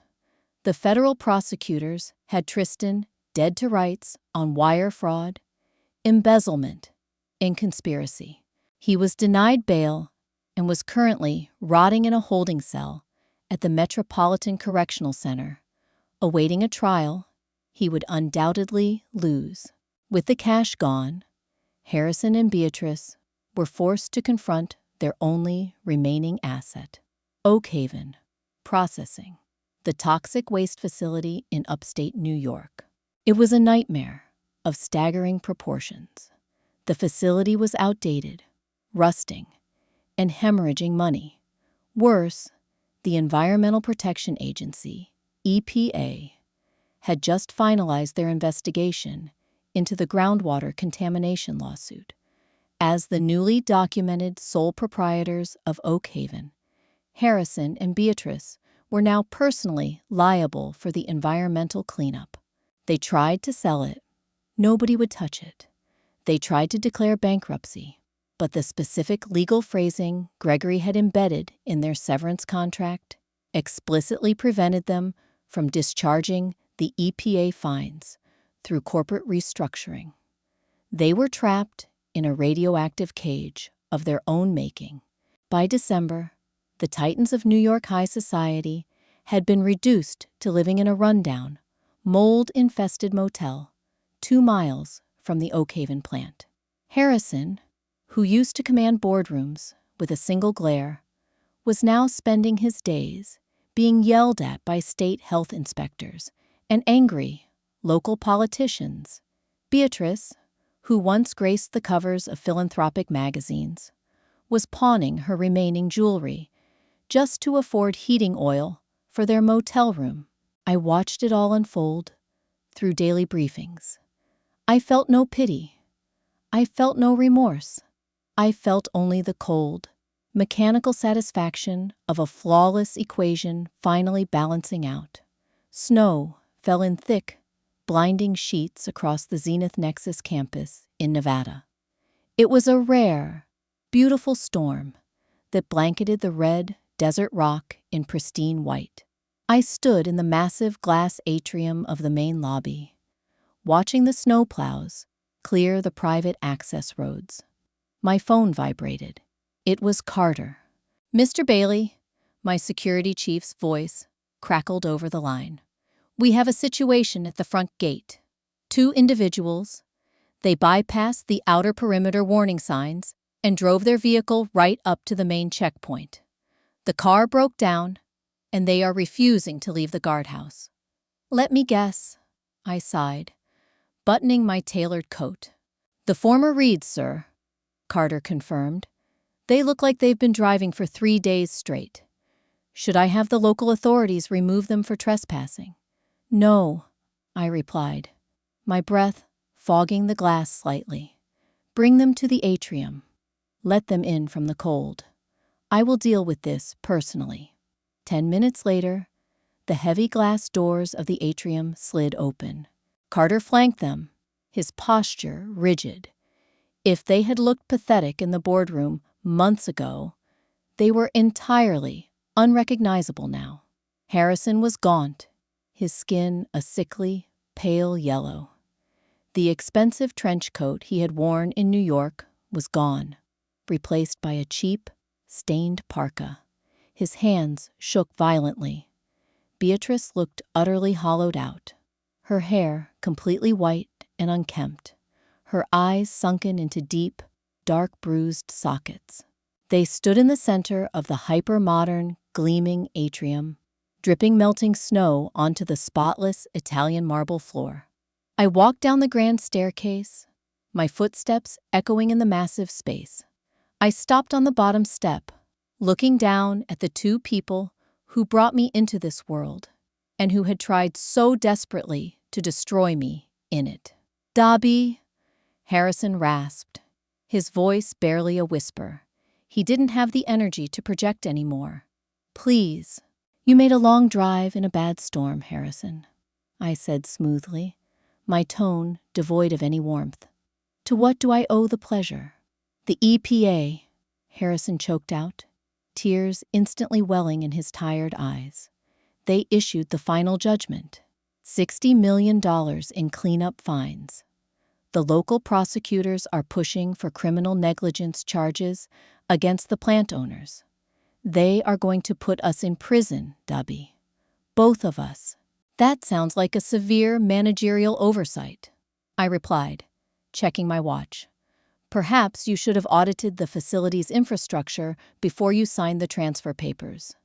The federal prosecutors had Tristan dead to rights on wire fraud, embezzlement, and conspiracy. He was denied bail and was currently rotting in a holding cell at the Metropolitan Correctional Center, awaiting a trial he would undoubtedly lose. With the cash gone, Harrison and Beatrice were forced to confront their only remaining asset, Oakhaven Processing, the toxic waste facility in upstate New York. It was a nightmare of staggering proportions. The facility was outdated, rusting, and hemorrhaging money. Worse, the Environmental Protection Agency, EPA, had just finalized their investigation into the groundwater contamination lawsuit. As the newly documented sole proprietors of Oakhaven, Harrison and Beatrice were now personally liable for the environmental cleanup. They tried to sell it. Nobody would touch it. They tried to declare bankruptcy, but the specific legal phrasing Gregory had embedded in their severance contract explicitly prevented them from discharging the EPA fines through corporate restructuring. They were trapped in a radioactive cage of their own making. By December, the titans of New York high society had been reduced to living in a rundown, mold-infested motel 2 miles from the Oakhaven plant. Harrison, who used to command boardrooms with a single glare, was now spending his days being yelled at by state health inspectors and angry local politicians. Beatrice, who once graced the covers of philanthropic magazines, was pawning her remaining jewelry just to afford heating oil for their motel room. I watched it all unfold through daily briefings. I felt no pity. I felt no remorse. I felt only the cold, mechanical satisfaction of a flawless equation finally balancing out. Snow fell in thick, blinding sheets across the Zenith Nexus campus in Nevada. It was a rare, beautiful storm that blanketed the red desert rock in pristine white. I stood in the massive glass atrium of the main lobby, watching the snowplows clear the private access roads. My phone vibrated. It was Carter. "Mr. Bailey," my security chief's voice crackled over the line. "We have a situation at the front gate. Two individuals. They bypassed the outer perimeter warning signs and drove their vehicle right up to the main checkpoint. The car broke down, and they are refusing to leave the guardhouse." "Let me guess," I sighed, buttoning my tailored coat. "The former Reeds, sir," Carter confirmed. "They look like they've been driving for 3 days straight. Should I have the local authorities remove them for trespassing?" "No," I replied, my breath fogging the glass slightly. "Bring them to the atrium. Let them in from the cold. I will deal with this personally." 10 minutes later, the heavy glass doors of the atrium slid open. Carter flanked them, his posture rigid. If they had looked pathetic in the boardroom months ago, they were entirely unrecognizable now. Harrison was gaunt, his skin a sickly, pale yellow. The expensive trench coat he had worn in New York was gone, replaced by a cheap, stained parka. His hands shook violently. Beatrice looked utterly hollowed out, her hair completely white and unkempt, her eyes sunken into deep, dark bruised sockets. They stood in the center of the hyper-modern, gleaming atrium, dripping melting snow onto the spotless Italian marble floor. I walked down the grand staircase, my footsteps echoing in the massive space. I stopped on the bottom step, looking down at the two people who brought me into this world and who had tried so desperately to destroy me in it. "Dobby," Harrison rasped, his voice barely a whisper. He didn't have the energy to project anymore. "Please." "You made a long drive in a bad storm, Harrison," I said smoothly, my tone devoid of any warmth. "To what do I owe the pleasure?" "The EPA," Harrison choked out, tears instantly welling in his tired eyes. "They issued the final judgment. $60 million in cleanup fines. The local prosecutors are pushing for criminal negligence charges against the plant owners. They are going to put us in prison, Dobby. Both of us." "That sounds like a severe managerial oversight," I replied, checking my watch. "Perhaps you should have audited the facility's infrastructure before you signed the transfer papers.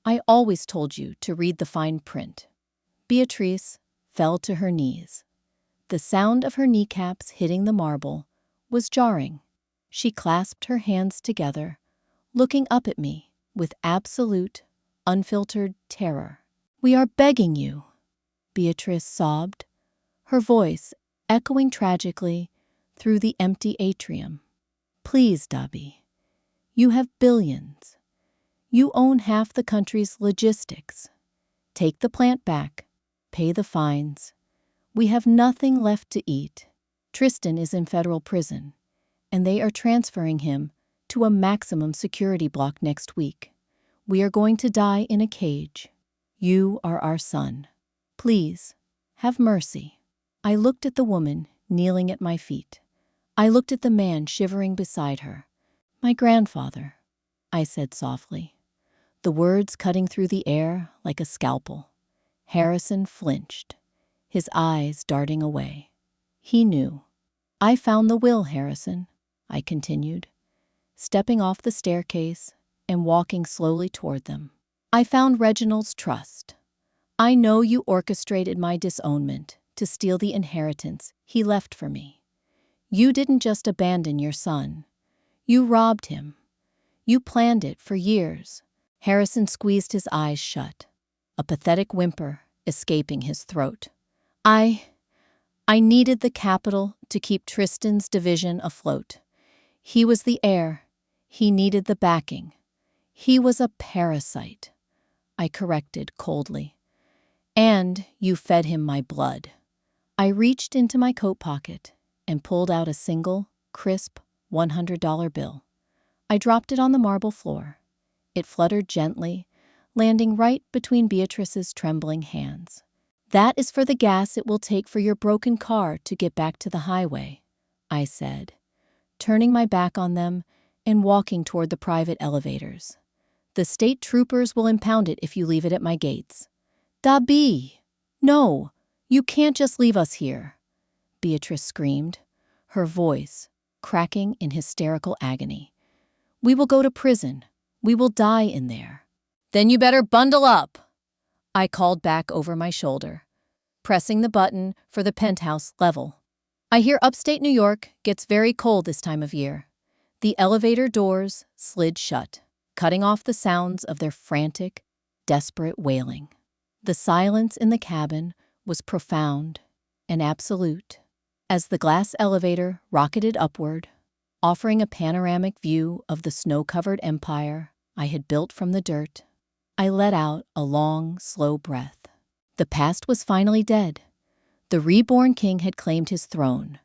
I always told you to read the fine print." Beatrice fell to her knees. The sound of her kneecaps hitting the marble was jarring. She clasped her hands together, looking up at me with absolute, unfiltered terror. "We are begging you," Beatrice sobbed, her voice echoing tragically through the empty atrium. "Please, Dobby. You have billions. You own half the country's logistics. Take the plant back. Pay the fines. We have nothing left to eat. Tristan is in federal prison, and they are transferring him to a maximum security block next week. We are going to die in a cage. You are our son. Please, have mercy." I looked at the woman kneeling at my feet. I looked at the man shivering beside her. "My grandfather," I said softly, the words cutting through the air like a scalpel. Harrison flinched, his eyes darting away. He knew. "I found the will, Harrison," I continued, stepping off the staircase and walking slowly toward them. "I found Reginald's trust. I know you orchestrated my disownment to steal the inheritance he left for me. You didn't just abandon your son. You robbed him. You planned it for years." Harrison squeezed his eyes shut, a pathetic whimper escaping his throat. I needed the capital to keep Tristan's division afloat. He was the heir. He needed the backing. He was a parasite," I corrected coldly. "And you fed him my blood." I reached into my coat pocket and pulled out a single, crisp $100 bill. I dropped it on the marble floor. It fluttered gently, landing right between Beatrice's trembling hands. "That is for the gas it will take for your broken car to get back to the highway," I said, turning my back on them and walking toward the private elevators. "The state troopers will impound it if you leave it at my gates." "Dabi! No, you can't just leave us here," Beatrice screamed, her voice cracking in hysterical agony. "We will go to prison. We will die in there." "Then you better bundle up," I called back over my shoulder, pressing the button for the penthouse level. "I hear upstate New York gets very cold this time of year." The elevator doors slid shut, cutting off the sounds of their frantic, desperate wailing. The silence in the cabin was profound and absolute. As the glass elevator rocketed upward, offering a panoramic view of the snow-covered empire I had built from the dirt, I let out a long, slow breath. The past was finally dead. The reborn king had claimed his throne,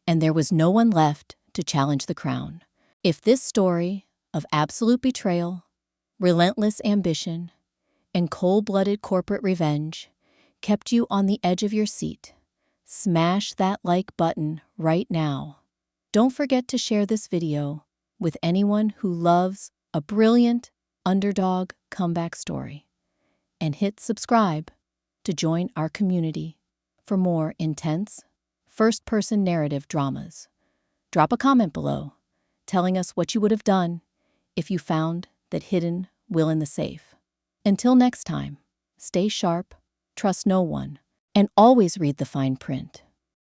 and there was no one left to challenge the crown. If this story of absolute betrayal, relentless ambition, and cold-blooded corporate revenge kept you on the edge of your seat, smash that like button right now. Don't forget to share this video with anyone who loves a brilliant underdog comeback story. And hit subscribe to join our community for more intense, first-person narrative dramas. Drop a comment below, telling us what you would have done if you found that hidden will in the safe. Until next time, stay sharp, trust no one, and always read the fine print.